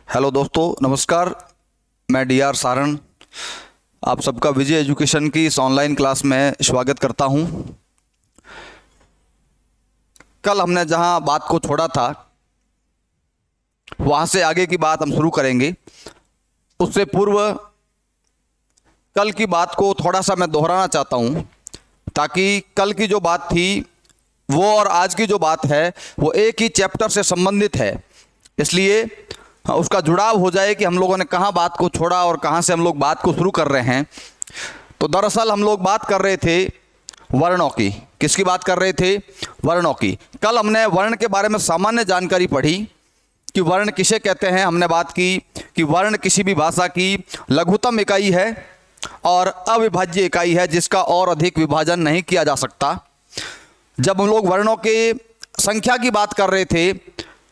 Hello दोस्तों, नमस्कार। मैं डी आर सारण आप सबका विजय एजुकेशन की इस ऑनलाइन क्लास में स्वागत करता हूं। कल हमने जहां बात को छोड़ा था वहां से आगे की बात हम शुरू करेंगे। उससे पूर्व कल की बात को थोड़ा सा मैं दोहराना चाहता हूं ताकि कल की जो बात थी वो और आज की जो बात है वो एक ही चैप्टर से संबंधित है, इसलिए उसका जुड़ाव हो जाए कि हम लोगों ने कहाँ बात को छोड़ा और कहाँ से हम लोग बात को शुरू कर रहे हैं। तो दरअसल हम लोग बात कर रहे थे वर्णों की। किसकी बात कर रहे थे? वर्णों की। कल हमने वर्ण के बारे में सामान्य जानकारी पढ़ी कि वर्ण किसे कहते हैं। हमने बात की कि वर्ण किसी भी भाषा की लघुतम इकाई है और अविभाज्य इकाई है जिसका और अधिक विभाजन नहीं किया जा सकता। जब हम लोग वर्णों के संख्या की बात कर रहे थे,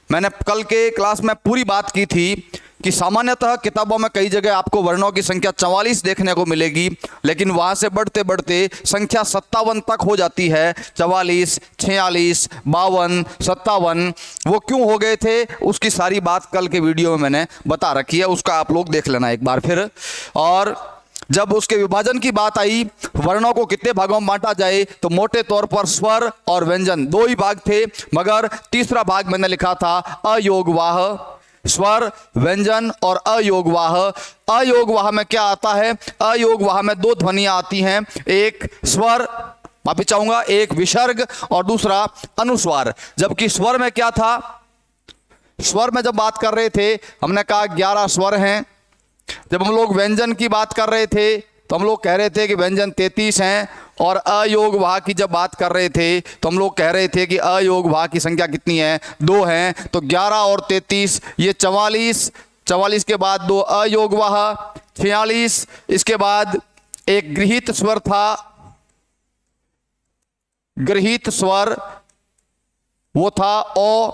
मैंने कल के क्लास में पूरी बात की थी कि सामान्यतः किताबों में कई जगह आपको वर्णों की संख्या 44 देखने को मिलेगी, लेकिन वहाँ से बढ़ते बढ़ते संख्या 57 तक हो जाती है। 44, 46, 52, 57 वो क्यों हो गए थे उसकी सारी बात कल के वीडियो में मैंने बता रखी है, उसका आप लोग देख लेना एक बार फिर। और जब उसके विभाजन की बात आई, वर्णों को कितने भागों में बांटा जाए, तो मोटे तौर पर स्वर और व्यंजन दो ही भाग थे, मगर तीसरा भाग मैंने लिखा था अयोगवाह। स्वर, व्यंजन और अयोगवाह। अयोगवाह में क्या आता है? अयोगवाह में दो ध्वनियां आती हैं, एक स्वर, माफी चाहूंगा, एक विसर्ग और दूसरा अनुस्वार। जबकि स्वर में क्या था? स्वर में जब बात कर रहे थे हमने कहा 11 स्वर हैं। जब हम लोग व्यंजन की बात कर रहे थे तो हम लोग कह रहे थे कि व्यंजन 33 हैं, और अयोगवाह की जब बात कर रहे थे तो हम लोग कह रहे थे कि अयोगवाह की संख्या कितनी है? 2 हैं। तो 11 और 33 ये 44। 44 के बाद 2 अयोगवाह, 46। इसके बाद एक गृहीत स्वर था, गृहीत स्वर वो था ओ,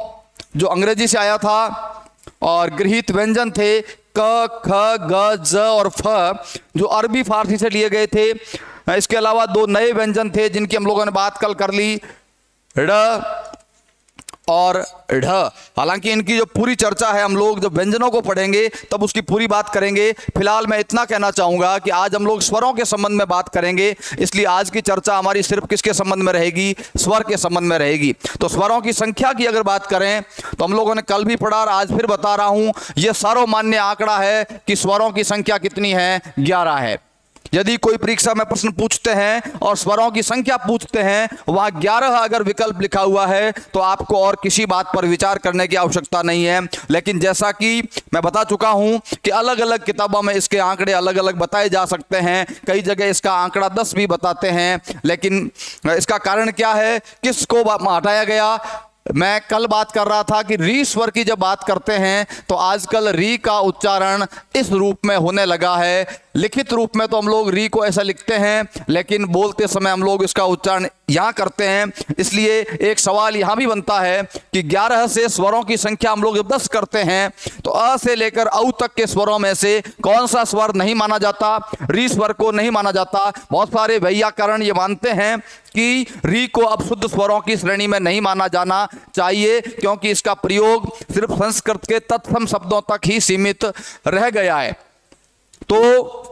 जो अंग्रेजी से आया था। और गृहीत व्यंजन थे क, ख, ग, ज और फ, जो अरबी फारसी से लिए गए थे। इसके अलावा 2 नए व्यंजन थे जिनकी हम लोगों ने बात कल कर ली, ड़ और ढ। हालांकि इनकी जो पूरी चर्चा है हम लोग जब व्यंजनों को पढ़ेंगे तब उसकी पूरी बात करेंगे। फिलहाल मैं इतना कहना चाहूंगा कि आज हम लोग स्वरों के संबंध में बात करेंगे, इसलिए आज की चर्चा हमारी सिर्फ किसके संबंध में रहेगी? स्वर के संबंध में रहेगी। तो स्वरों की संख्या की अगर बात करें तो हम लोगों ने कल भी पढ़ा और आज फिर बता रहा हूं, यह सर्वमान्य आंकड़ा है कि स्वरों की संख्या कितनी है? 11 है। यदि कोई परीक्षा में प्रश्न पूछते हैं और स्वरों की संख्या पूछते हैं, वहां 11 अगर विकल्प लिखा हुआ है तो आपको और किसी बात पर विचार करने की आवश्यकता नहीं है। लेकिन जैसा कि मैं बता चुका हूं कि अलग अलग किताबों में इसके आंकड़े अलग अलग बताए जा सकते हैं। कई जगह इसका आंकड़ा 10 भी बताते हैं, लेकिन इसका कारण क्या है, किसको हटाया गया? मैं कल बात कर रहा था कि री स्वर की जब बात करते हैं तो आजकल री का उच्चारण इस रूप में होने लगा है। लिखित रूप में तो हम लोग री को ऐसा लिखते हैं, लेकिन बोलते समय हम लोग इसका उच्चारण यहाँ करते हैं। इसलिए एक सवाल यहाँ भी बनता है कि 11 से स्वरों की संख्या हम लोग जब 10 करते हैं तो अ से लेकर औ तक के स्वरों में से कौन सा स्वर नहीं माना जाता? री स्वर को नहीं माना जाता। बहुत सारे वैयाकरण ये मानते हैं कि री को अब शुद्ध स्वरों की श्रेणी में नहीं माना जाना चाहिए, क्योंकि इसका प्रयोग सिर्फ संस्कृत के तत्सम शब्दों तक ही सीमित रह गया है। तो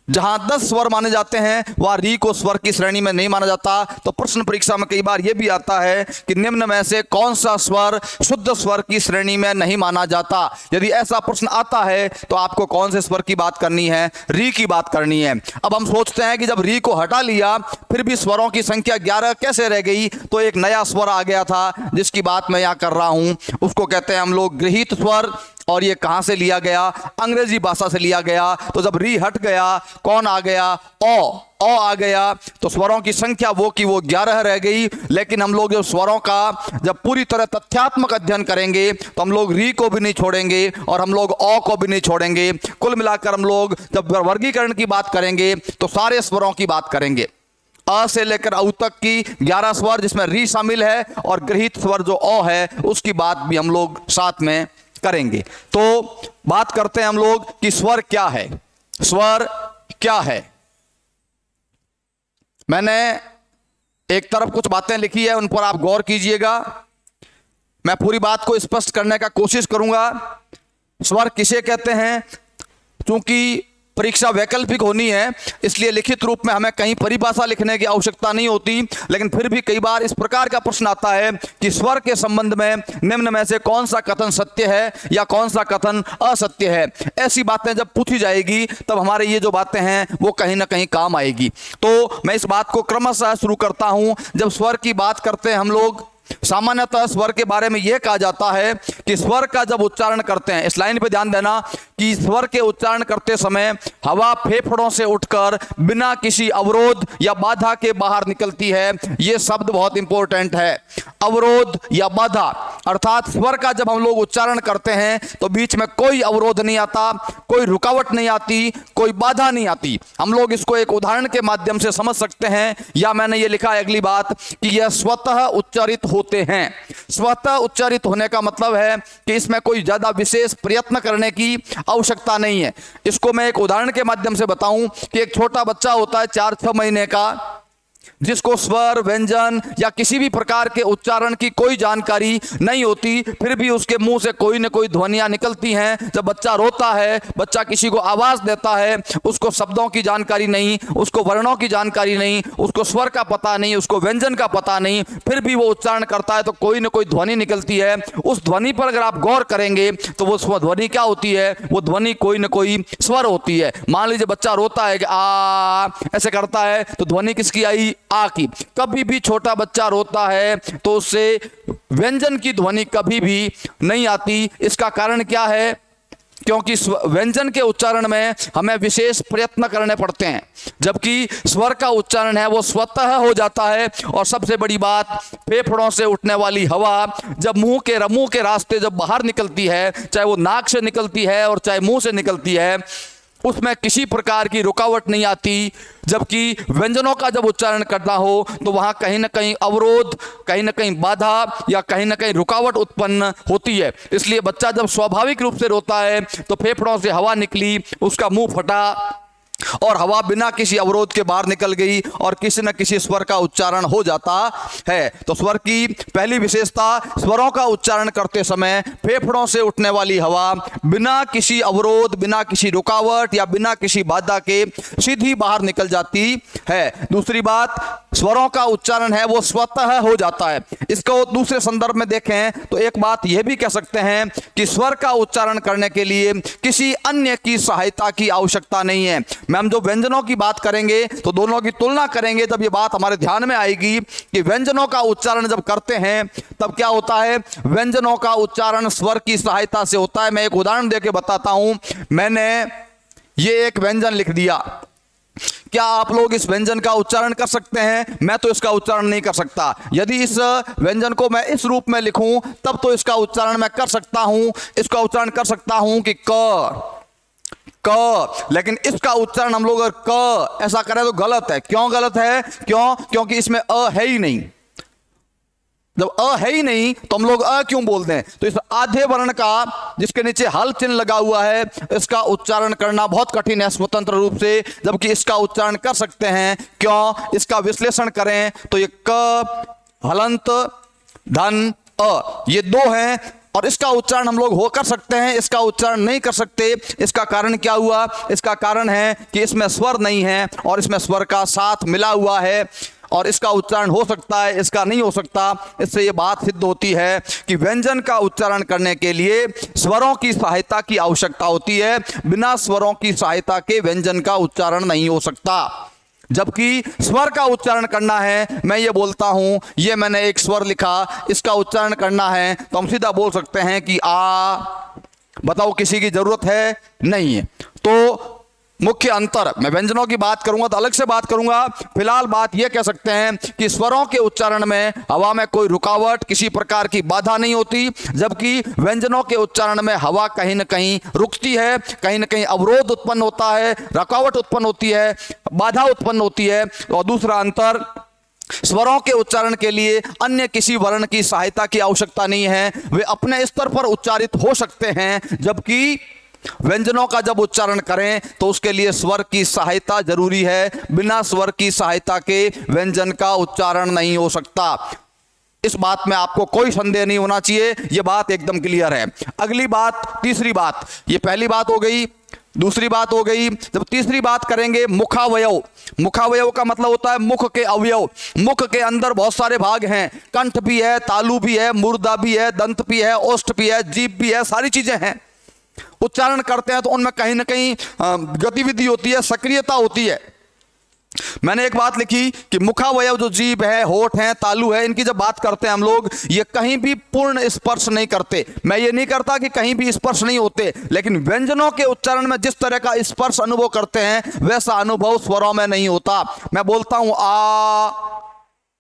जहां 10 स्वर माने जाते हैं वहां री को स्वर की श्रेणी में नहीं माना जाता। तो प्रश्न परीक्षा में कई बार यह भी आता है कि निम्न में से कौन सा स्वर शुद्ध स्वर की श्रेणी में नहीं माना जाता। यदि ऐसा प्रश्न आता है तो आपको कौन से स्वर की बात करनी है? री की बात करनी है। अब हम सोचते हैं कि जब री को हटा लिया फिर भी स्वरों की संख्या 11 कैसे रह गई? तो एक नया स्वर आ गया था जिसकी बात मैं यहां कर रहा हूं, उसको कहते हैं हम लोग गृहीत स्वर। और ये कहां से लिया गया? अंग्रेजी भाषा से लिया गया। तो जब री हट गया कौन आ गया? ओ आ गया। तो स्वरों की संख्या वो की वो 11 रह गई। लेकिन हम लोग जब स्वरों का जब पूरी तरह तथ्यात्मक अध्ययन करेंगे तो हम लोग री को भी नहीं छोड़ेंगे और हम लोग ओ को भी नहीं छोड़ेंगे। कुल मिलाकर हम लोग जब वर्गीकरण की बात करेंगे तो सारे स्वरों की बात करेंगे, अ से लेकर औ तक की 11 स्वर जिसमें री शामिल है, और गृहीत स्वर जो ओ है उसकी बात भी हम लोग साथ में करेंगे। तो बात करते हैं हम लोग कि स्वर क्या है। स्वर क्या है? मैंने एक तरफ कुछ बातें लिखी है, उन पर आप गौर कीजिएगा। मैं पूरी बात को स्पष्ट करने का कोशिश करूंगा। स्वर किसे कहते हैं? क्योंकि परीक्षा वैकल्पिक होनी है, इसलिए लिखित रूप में हमें कहीं परिभाषा लिखने की आवश्यकता नहीं होती, लेकिन फिर भी कई बार इस प्रकार का प्रश्न आता है कि स्वर के संबंध में निम्न में से कौन सा कथन सत्य है या कौन सा कथन असत्य है। ऐसी बातें जब पूछी जाएगी तब हमारे ये जो बातें हैं वो कहीं ना कहीं काम आएगी। तो मैं इस बात को क्रमशः शुरू करता हूं। जब स्वर की बात करते हैं हम लोग, सामान्यतः स्वर के बारे में यह कहा जाता है कि स्वर का जब उच्चारण करते हैं, इस लाइन पे ध्यान देना कि स्वर के उच्चारण करते समय हवा फेफड़ों से उठकर बिना किसी अवरोध या बाधा के बाहर निकलती है। यह शब्द बहुत इंपॉर्टेंट है, अवरोध या बाधा। अर्थात स्वर का जब हम लोग उच्चारण करते हैं तो बीच में कोई अवरोध नहीं आता, कोई रुकावट नहीं आती, कोई बाधा नहीं आती। हम लोग इसको एक उदाहरण के माध्यम से समझ सकते हैं, या मैंने ये लिखा है अगली बात कि यह स्वतः उच्चारित होते हैं। स्वतः उच्चारित होने का मतलब है कि इसमें कोई ज्यादा विशेष प्रयत्न करने की आवश्यकता नहीं है। इसको मैं एक उदाहरण के माध्यम से बताऊं कि एक छोटा बच्चा होता है 4-6 महीने का, जिसको स्वर, व्यंजन या किसी भी प्रकार के उच्चारण की कोई जानकारी नहीं होती, फिर भी उसके मुंह से कोई न कोई ध्वनियां निकलती हैं। जब बच्चा रोता है, बच्चा किसी को आवाज देता है, उसको शब्दों की जानकारी नहीं, उसको वर्णों की जानकारी नहीं, उसको स्वर का पता नहीं, उसको व्यंजन का पता नहीं, फिर भी वो उच्चारण करता है तो कोई न कोई ध्वनि निकलती है। उस ध्वनि पर अगर आप गौर करेंगे तो वो ध्वनि क्या होती है? वो ध्वनि कोई न कोई स्वर होती है। मान लीजिए बच्चा रोता है कि आ ऐसे करता है, तो ध्वनि किसकी आई? आ की। कभी भी छोटा बच्चा रोता है तो उससे व्यंजन की ध्वनि कभी भी नहीं आती। इसका कारण क्या है? क्योंकि व्यंजन के उच्चारण में हमें विशेष प्रयत्न करने पड़ते हैं, जबकि स्वर का उच्चारण है वो स्वतः हो जाता है। और सबसे बड़ी बात, फेफड़ों से उठने वाली हवा जब मुंह के रास्ते जब बाहर निकलती है, चाहे वो नाक से निकलती है और चाहे मुंह से निकलती है, उसमें किसी प्रकार की रुकावट नहीं आती। जबकि व्यंजनों का जब उच्चारण करना हो तो वहां कहीं ना कहीं अवरोध, कहीं ना कहीं बाधा या कहीं ना कहीं रुकावट उत्पन्न होती है। इसलिए बच्चा जब स्वाभाविक रूप से रोता है तो फेफड़ों से हवा निकली, उसका मुंह फटा और हवा बिना किसी अवरोध के बाहर निकल गई और किसी न किसी स्वर का उच्चारण हो जाता है। तो स्वर की पहली विशेषता, स्वरों का उच्चारण करते समय फेफड़ों से उठने वाली हवा बिना किसी अवरोध, बिना किसी रुकावट या बिना किसी बाधा के सीधी बाहर निकल जाती है। दूसरी बात, स्वरों का उच्चारण है वो स्वतः हो जाता है। इसको दूसरे संदर्भ में देखें तो एक बात यह भी कह सकते हैं कि स्वर का उच्चारण करने के लिए किसी अन्य की सहायता की आवश्यकता नहीं है। मैं हम जो व्यंजनों की बात करेंगे तो दोनों की तुलना करेंगे, जब ये बात हमारे ध्यान में आएगी कि व्यंजनों का उच्चारण जब करते हैं तब क्या होता है? व्यंजनों का उच्चारण स्वर की सहायता से होता है। मैं एक उदाहरण देके बताता हूं। मैंने ये एक व्यंजन लिख दिया, क्या आप लोग इस व्यंजन का उच्चारण कर सकते हैं? मैं तो इसका उच्चारण नहीं कर सकता। यदि इस व्यंजन को मैं इस रूप में लिखूं तब तो इसका उच्चारण मैं कर सकता हूं। इसका उच्चारण कर सकता हूं कि क, लेकिन इसका उच्चारण हम लोग अगर क ऐसा करें तो गलत है। क्यों गलत है? क्योंकि इसमें अ है ही नहीं। जब अ है ही नहीं तो हम लोग अ क्यों बोलते हैं? तो इस आधे वर्ण का जिसके नीचे हल चिन्ह लगा हुआ है, इसका उच्चारण करना बहुत कठिन है स्वतंत्र रूप से, जबकि इसका उच्चारण कर सकते हैं। क्यों? इसका विश्लेषण करें तो ये क, हलंत, धन, अ, ये दो हैं और इसका उच्चारण हम लोग हो कर सकते हैं, इसका उच्चारण नहीं कर सकते। इसका कारण क्या हुआ? इसका कारण है कि इसमें स्वर नहीं है और इसमें स्वर का साथ मिला हुआ है और इसका उच्चारण हो सकता है, इसका नहीं हो सकता। इससे ये बात सिद्ध होती है कि व्यंजन का उच्चारण करने के लिए स्वरों की सहायता की आवश्यकता होती है। बिना स्वरों की सहायता के व्यंजन का उच्चारण नहीं हो सकता। जबकि स्वर का उच्चारण करना है, मैं ये बोलता हूं, ये मैंने एक स्वर लिखा, इसका उच्चारण करना है तो हम सीधा बोल सकते हैं कि आ। बताओ किसी की जरूरत है? नहीं है। तो मुख्य अंतर, मैं व्यंजनों की बात करूंगा तो अलग से बात करूंगा। फिलहाल बात यह कह सकते हैं कि स्वरों के उच्चारण में हवा में कोई रुकावट, किसी प्रकार की बाधा नहीं होती, जबकि व्यंजनों के उच्चारण में हवा कहीं न कहीं रुकती है, कहीं न कहीं अवरोध उत्पन्न होता है, रुकावट उत्पन्न होती है, बाधा उत्पन्न होती है। और दूसरा अंतर, स्वरों के उच्चारण के लिए अन्य किसी वर्ण की सहायता की आवश्यकता नहीं है, वे अपने स्तर पर उच्चारित हो सकते हैं। जबकि व्यंजनों का जब उच्चारण करें तो उसके लिए स्वर की सहायता जरूरी है। बिना स्वर की सहायता के व्यंजन का उच्चारण नहीं हो सकता। इस बात में आपको कोई संदेह नहीं होना चाहिए, यह बात एकदम क्लियर है। अगली बात, तीसरी बात, ये पहली बात हो गई, दूसरी बात हो गई। जब तीसरी बात करेंगे, मुखावयव। मुखावयव का मतलब होता है मुख के अवयव। मुख के अंदर बहुत सारे भाग हैं, कंठ भी है, तालु भी है, मुर्दा भी है, दंत भी है, ओष्ठ भी है, जीभ भी है, सारी चीजें हैं। उच्चारण करते हैं तो उनमें कहीं ना कहीं गतिविधि होती है, सक्रियता होती है। मैंने एक बात लिखी कि मुखावयव जो जीभ है, होठ है, तालु है, इनकी जब बात करते हैं हम लोग, ये कहीं भी पूर्ण स्पर्श नहीं करते। मैं ये नहीं करता कि कहीं भी स्पर्श नहीं होते, लेकिन व्यंजनों के उच्चारण में जिस तरह का स्पर्श अनुभव करते हैं वैसा अनुभव स्वरों में नहीं होता। मैं बोलता हूं आ,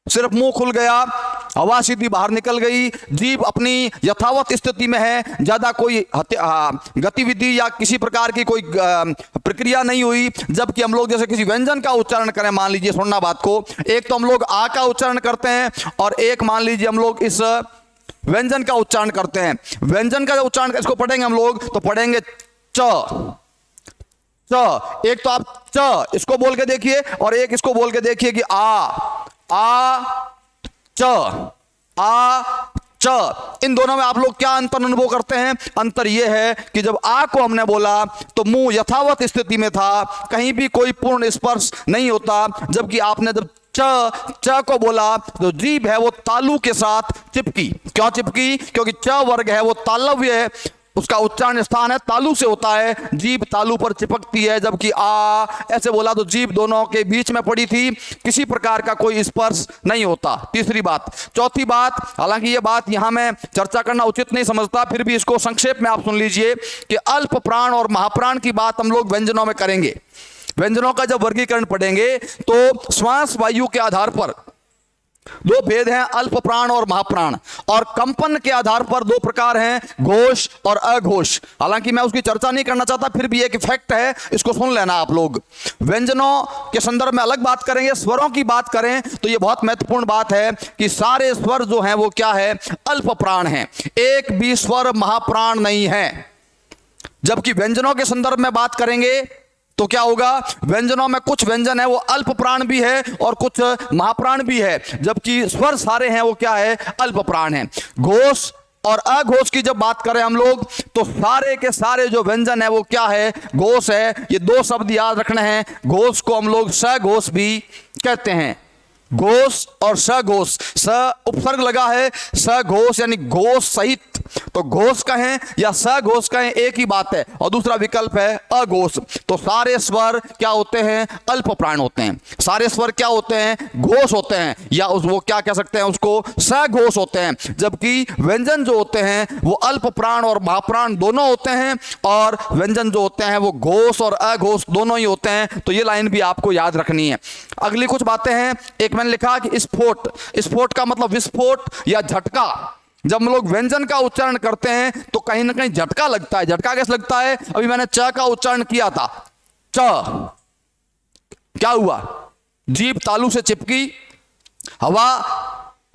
सिर्फ मुंह खुल गया, हवा सीधी बाहर निकल गई, जीभ अपनी यथावत स्थिति में है, ज्यादा कोई गतिविधि या किसी प्रकार की कोई प्रक्रिया नहीं हुई। जबकि हम लोग जैसे किसी व्यंजन का उच्चारण करें, मान लीजिए, सुनना बात को, एक तो हम लोग आ का उच्चारण करते हैं और एक मान लीजिए हम लोग इस व्यंजन का उच्चारण करते हैं। व्यंजन का उच्चारण इसको पढ़ेंगे हम लोग तो पढ़ेंगे च। एक तो आप च इसको बोल के देखिए और एक इसको बोल के देखिए कि आ च, आ च। इन दोनों में आप लोग क्या अंतर अनुभव करते हैं? अंतर यह है कि जब आ को हमने बोला तो मुंह यथावत स्थिति में था, कहीं भी कोई पूर्ण स्पर्श नहीं होता। जबकि आपने जब च को बोला तो जीभ है वो तालु के साथ चिपकी। क्यों चिपकी? क्योंकि च वर्ग है वो तालव्य है, उसका उच्चारण स्थान है तालु से होता है, जीभ तालु पर चिपकती है। जबकि आ ऐसे बोला तो जीभ दोनों के बीच में पड़ी थी, किसी प्रकार का कोई स्पर्श नहीं होता। तीसरी बात। चौथी बात, हालांकि ये बात यहां मैं चर्चा करना उचित नहीं समझता, फिर भी इसको संक्षेप में आप सुन लीजिए कि अल्प प्राण और महाप्राण की बात हम लोग व्यंजनों में करेंगे। व्यंजनों का जब वर्गीकरण पढ़ेंगे तो श्वास वायु के आधार पर दो भेद हैं, अल्प प्राण और महाप्राण, और कंपन के आधार पर दो प्रकार हैं, घोष और अघोष। हालांकि मैं उसकी चर्चा नहीं करना चाहता, फिर भी एक फैक्ट है, इसको सुन लेना आप लोग। व्यंजनों के संदर्भ में अलग बात करेंगे, स्वरों की बात करें तो यह बहुत महत्वपूर्ण बात है कि सारे स्वर जो हैं वो क्या है? अल्प प्राण हैं, एक भी स्वर महाप्राण नहीं है। जबकि व्यंजनों के संदर्भ में बात करेंगे तो क्या होगा? व्यंजनों में कुछ व्यंजन है वो अल्प प्राण भी है और कुछ महाप्राण भी है, जबकि स्वर सारे हैं वो क्या है? अल्प प्राण है। घोष और अघोष की जब बात करें हम लोग तो सारे के सारे जो व्यंजन है वो क्या है? घोष है। ये दो शब्द याद रखने हैं, घोष को हम लोग सघोष भी कहते हैं। घोष और सघोष, स उपसर्ग लगा है, सघोष यानी घोष सहित, तो घोष कहें या सघोष कहें एक ही बात है, और दूसरा विकल्प है अघोष। तो सारे स्वर क्या होते हैं? अल्प प्राण होते हैं। सारे स्वर क्या होते हैं? घोष होते हैं, या वो क्या कह सकते हैं उसको? सघोष होते हैं। जबकि व्यंजन जो होते हैं वो अल्प प्राण और महाप्राण दोनों होते हैं, और व्यंजन जो होते हैं वो घोष और अघोष दोनों ही होते हैं। तो ये लाइन भी आपको याद रखनी है। अगली कुछ बातें हैं, एक मैंने लिखा कि स्फोट। स्फोट का मतलब विस्फोट या झटका। जब हम लोग व्यंजन का उच्चारण करते हैं तो कहीं ना कहीं झटका लगता है। झटका कैसे लगता है? अभी मैंने च का उच्चारण किया था, च, क्या हुआ? जीभ तालु से चिपकी, हवा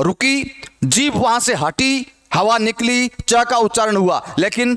रुकी, जीभ वहां से हटी, हवा निकली, च का उच्चारण हुआ। लेकिन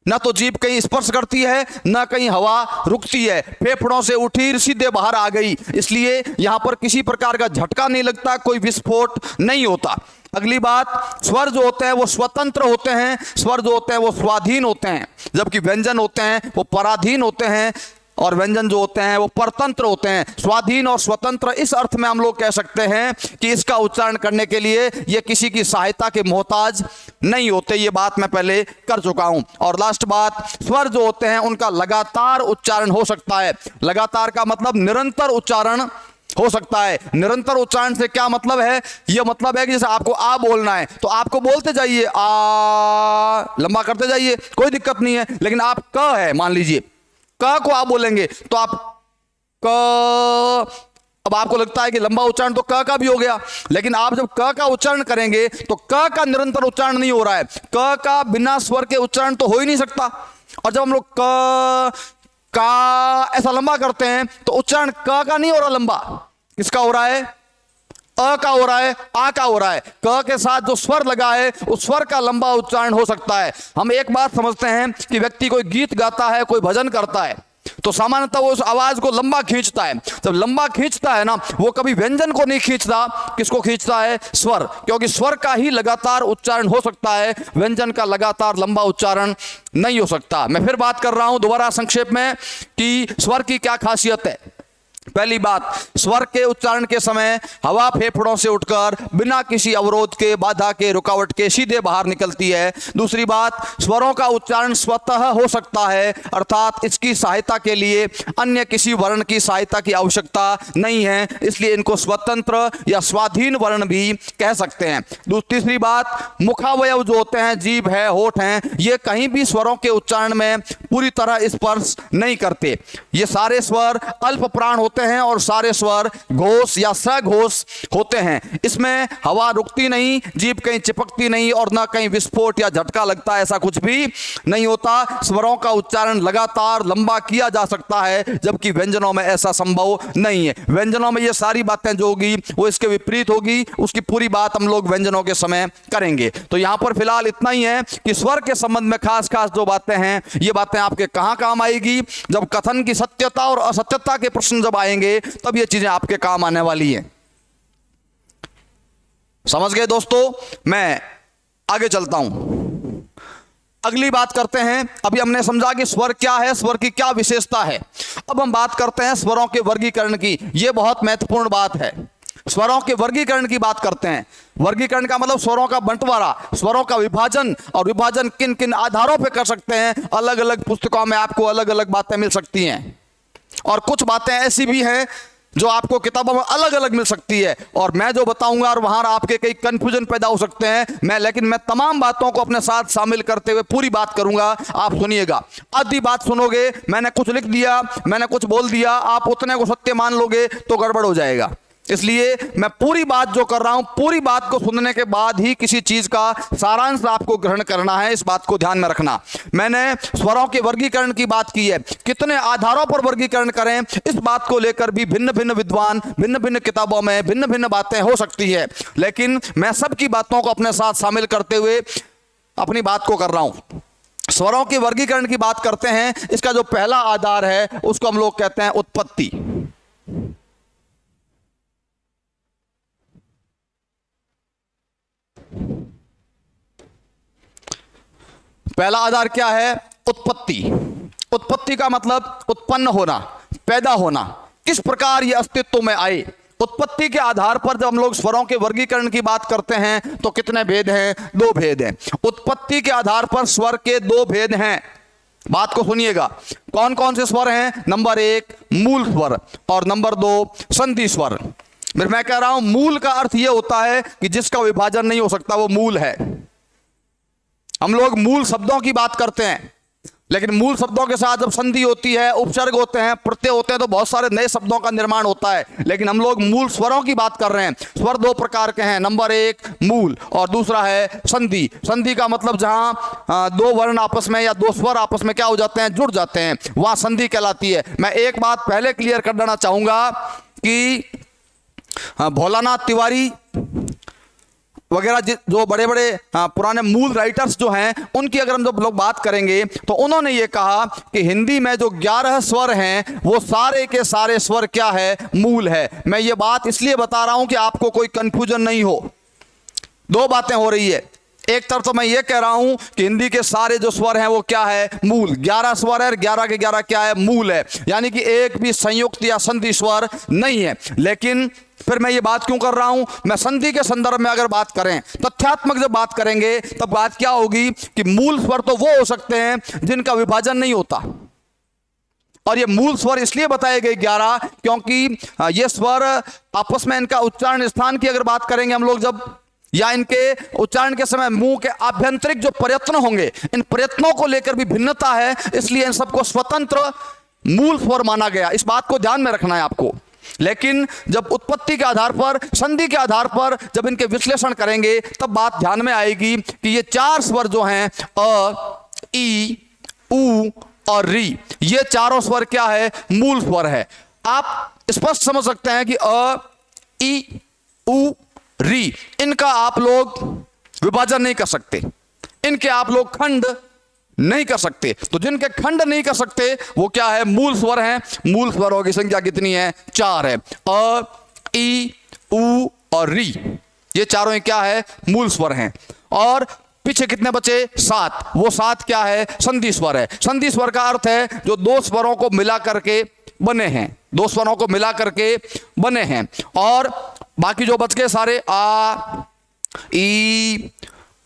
ना तो जीभ कहीं स्पर्श करती है, ना कहीं हवा रुकती है, फेफड़ों से उठी सीधे बाहर आ गई, इसलिए यहां पर किसी प्रकार का झटका नहीं लगता, कोई विस्फोट नहीं होता। अगली बात, स्वर जो होते हैं वो स्वतंत्र होते हैं, स्वर जो होते हैं वो स्वाधीन होते हैं, जबकि व्यंजन होते हैं वो पराधीन होते हैं, और व्यंजन जो होते हैं वो परतंत्र होते हैं। स्वाधीन और स्वतंत्र इस अर्थ में हम लोग कह सकते हैं कि इसका उच्चारण करने के लिए ये किसी की सहायता के मोहताज नहीं होते। ये बात मैं पहले कर चुका हूं। और लास्ट बात, स्वर जो होते हैं उनका लगातार उच्चारण हो सकता है। लगातार का मतलब निरंतर उच्चारण हो सकता है। निरंतर उच्चारण से क्या मतलब है? यह मतलब है कि जैसे आपको आ बोलना है तो आपको बोलते जाइए, आ लंबा करते जाइए, कोई दिक्कत नहीं है। लेकिन आप क है, मान लीजिए क को आप बोलेंगे तो आप क, अब आपको लगता है कि लंबा उच्चारण तो क का भी हो गया, लेकिन आप जब क का उच्चारण करेंगे तो क का निरंतर उच्चारण नहीं हो रहा है। क का बिना स्वर के उच्चारण तो हो ही नहीं सकता। और जब हम लोग क का ऐसा लंबा करते हैं तो उच्चारण क का नहीं हो रहा लंबा, किसका हो रहा है? अ का हो रहा है, आ का हो रहा है। क के साथ जो स्वर लगा है उस स्वर का लंबा उच्चारण हो सकता है। हम एक बात समझते हैं कि व्यक्ति कोई गीत गाता है, कोई भजन करता है, तो सामान्यतः वो उस आवाज को लंबा खींचता है। जब लंबा खींचता है ना, वो कभी व्यंजन को नहीं खींचता। किसको खींचता है? स्वर, क्योंकि स्वर का ही लगातार उच्चारण हो सकता है, व्यंजन का लगातार लंबा उच्चारण नहीं हो सकता। मैं फिर बात कर रहा हूं दोबारा संक्षेप में कि स्वर की क्या खासियत है। पहली बात, स्वर के उच्चारण के समय हवा फेफड़ों से उठकर बिना किसी अवरोध के, बाधा के, रुकावट के सीधे बाहर निकलती है। दूसरी बात, स्वरों का उच्चारण स्वतः हो सकता है, अर्थात इसकी सहायता के लिए अन्य किसी वर्ण की सहायता की आवश्यकता नहीं है, इसलिए इनको स्वतंत्र या स्वाधीन वर्ण भी कह सकते हैं। तीसरी बात, मुखावयव जो होते हैं, जीभ है, होठ हैं, ये कहीं भी स्वरों के उच्चारण में पूरी तरह स्पर्श नहीं करते। ये सारे स्वर अल्प प्राण होते हैं और सारे स्वर घोष या सघोष होते हैं। इसमें हवा रुकती नहीं, जीभ कहीं चिपकती नहीं और ना कहीं विस्फोट या झटका लगता है, ऐसा कुछ भी नहीं होता। स्वरों का उच्चारण लगातार लंबा किया जा सकता है, जबकि व्यंजनों में ऐसा संभव नहीं है। व्यंजनों में ये सारी बातें जो होगी वो इसके विपरीत होगी। उसकी पूरी बात हम लोग व्यंजनों के समय करेंगे। तो यहां पर फिलहाल इतना ही है कि स्वर के संबंध में खास खास जो बातें हैं, ये बातें आपके कहां काम आएगी? जब कथन की सत्यता और असत्यता के प्रश्न जब आएंगे, तब ये चीजें आपके काम आने वाली हैं। समझ गए दोस्तों? मैं आगे चलता हूं, अगली बात करते हैं। अभी हमने समझा कि स्वर क्या है, स्वर की क्या विशेषता है। अब हम बात करते हैं स्वरों के वर्गीकरण की। यह बहुत महत्वपूर्ण बात है। स्वरों के वर्गीकरण की बात करते हैं। वर्गीकरण का मतलब स्वरों का बंटवारा, स्वरों का विभाजन, और विभाजन किन किन आधारों पर कर सकते हैं। अलग अलग पुस्तकों में आपको अलग अलग बातें मिल सकती हैं, और कुछ बातें ऐसी भी हैं जो आपको किताबों में अलग अलग मिल सकती है, और मैं जो बताऊंगा और वहां आपके कई कंफ्यूजन पैदा हो सकते हैं। लेकिन मैं तमाम बातों को अपने साथ शामिल करते हुए पूरी बात करूंगा। आप सुनिएगा, आधी बात सुनोगे, मैंने कुछ लिख दिया, मैंने कुछ बोल दिया, आप उतने को सत्य मान लोगे तो गड़बड़ हो जाएगा। इसलिए मैं पूरी बात जो कर रहा हूं, पूरी बात को सुनने के बाद ही किसी चीज का सारांश आपको ग्रहण करना है। इस बात को ध्यान में रखना। मैंने स्वरों के वर्गीकरण की बात की है, कितने आधारों पर वर्गीकरण करें, इस बात को लेकर भी भिन्न भिन्न विद्वान, भिन्न भिन्न किताबों में भिन्न भिन्न बातें हो सकती है। लेकिन मैं सबकी बातों को अपने साथ शामिल करते हुए अपनी बात को कर रहा हूं। स्वरों के वर्गीकरण की बात करते हैं। इसका जो पहला आधार है उसको हम लोग कहते हैं उत्पत्ति। पहला आधार क्या है? उत्पत्ति। उत्पत्ति का मतलब उत्पन्न होना, पैदा होना, किस प्रकार ये अस्तित्व में आए। उत्पत्ति के आधार पर जब हम लोग स्वरों के वर्गीकरण की बात करते हैं तो कितने भेद हैं? 2 भेद हैं। उत्पत्ति के आधार पर स्वर के 2 भेद हैं। बात को सुनिएगा, कौन कौन से स्वर हैं? नंबर 1 मूल स्वर और नंबर 2 संधि स्वर। मैं कह रहा हूं मूल का अर्थ यह होता है कि जिसका विभाजन नहीं हो सकता, वो मूल है। हम लोग मूल शब्दों की बात करते हैं, लेकिन मूल शब्दों के साथ जब संधि होती है, उपसर्ग होते हैं, प्रत्यय होते हैं, तो बहुत सारे नए शब्दों का निर्माण होता है। लेकिन हम लोग मूल स्वरों की बात कर रहे हैं। स्वर 2 प्रकार के हैं। नंबर 1 मूल और दूसरा है संधि। संधि का मतलब जहां 2 वर्ण आपस में या 2 स्वर आपस में क्या हो जाते हैं? जुड़ जाते हैं, वहां संधि कहलाती है। मैं एक बात पहले क्लियर कर देना चाहूंगा कि भोलानाथ तिवारी वगैरह जो बड़े बड़े पुराने मूल राइटर्स जो हैं, उनकी अगर हम जब लोग बात करेंगे तो उन्होंने ये कहा कि हिंदी में जो 11 स्वर हैं वो सारे के सारे स्वर क्या है? मूल है। मैं ये बात इसलिए बता रहा हूं कि आपको कोई कंफ्यूजन नहीं हो। 2 बातें हो रही है। एक तरफ तो मैं ये कह रहा हूं कि हिंदी के सारे जो स्वर हैं वो क्या है? मूल। 11 स्वर है, 11 के 11 क्या है? मूल है। यानी कि एक भी संयुक्त या संधि स्वर नहीं है। लेकिन फिर मैं ये बात क्यों कर रहा हूं? मैं संधि के संदर्भ में अगर बात करें, तथ्यात्मक जब बात करेंगे, तब बात क्या होगी कि मूल स्वर तो वो हो सकते हैं जिनका विभाजन नहीं होता। और ये मूल स्वर इसलिए बताए गए 11 क्योंकि ये स्वर आपस में इनका उच्चारण स्थान की अगर बात करेंगे हम लोग जब, या इनके उच्चारण के समय मुंह के आभ्यंतरिक जो प्रयत्न होंगे, इन प्रयत्नों को लेकर भी भिन्नता है, इसलिए इन सबको स्वतंत्र मूल स्वर माना गया। इस बात को ध्यान में रखना है आपको। लेकिन जब उत्पत्ति के आधार पर, संधि के आधार पर जब इनके विश्लेषण करेंगे, तब बात ध्यान में आएगी कि ये 4 स्वर जो हैं अ, ई, उ और री, ये चारों स्वर क्या है? मूल स्वर है। आप स्पष्ट समझ सकते हैं कि अ, ई, उ, री, इनका आप लोग विभाजन नहीं कर सकते, इनके आप लोग खंड नहीं कर सकते। तो जिनके खंड नहीं कर सकते वो क्या है, मूल स्वर हैं। मूल स्वरों की संख्या कितनी है, 4 है। अ, ई, उ और री, ये चारों ही क्या है, मूल स्वर हैं। और पीछे कितने बचे, 7। वो 7 क्या है, संधि स्वर है। संधि स्वर का अर्थ है जो दो स्वरों को मिला करके बने हैं, दो स्वरों को मिला करके बने हैं। और बाकी जो बच गए सारे, आ, ई,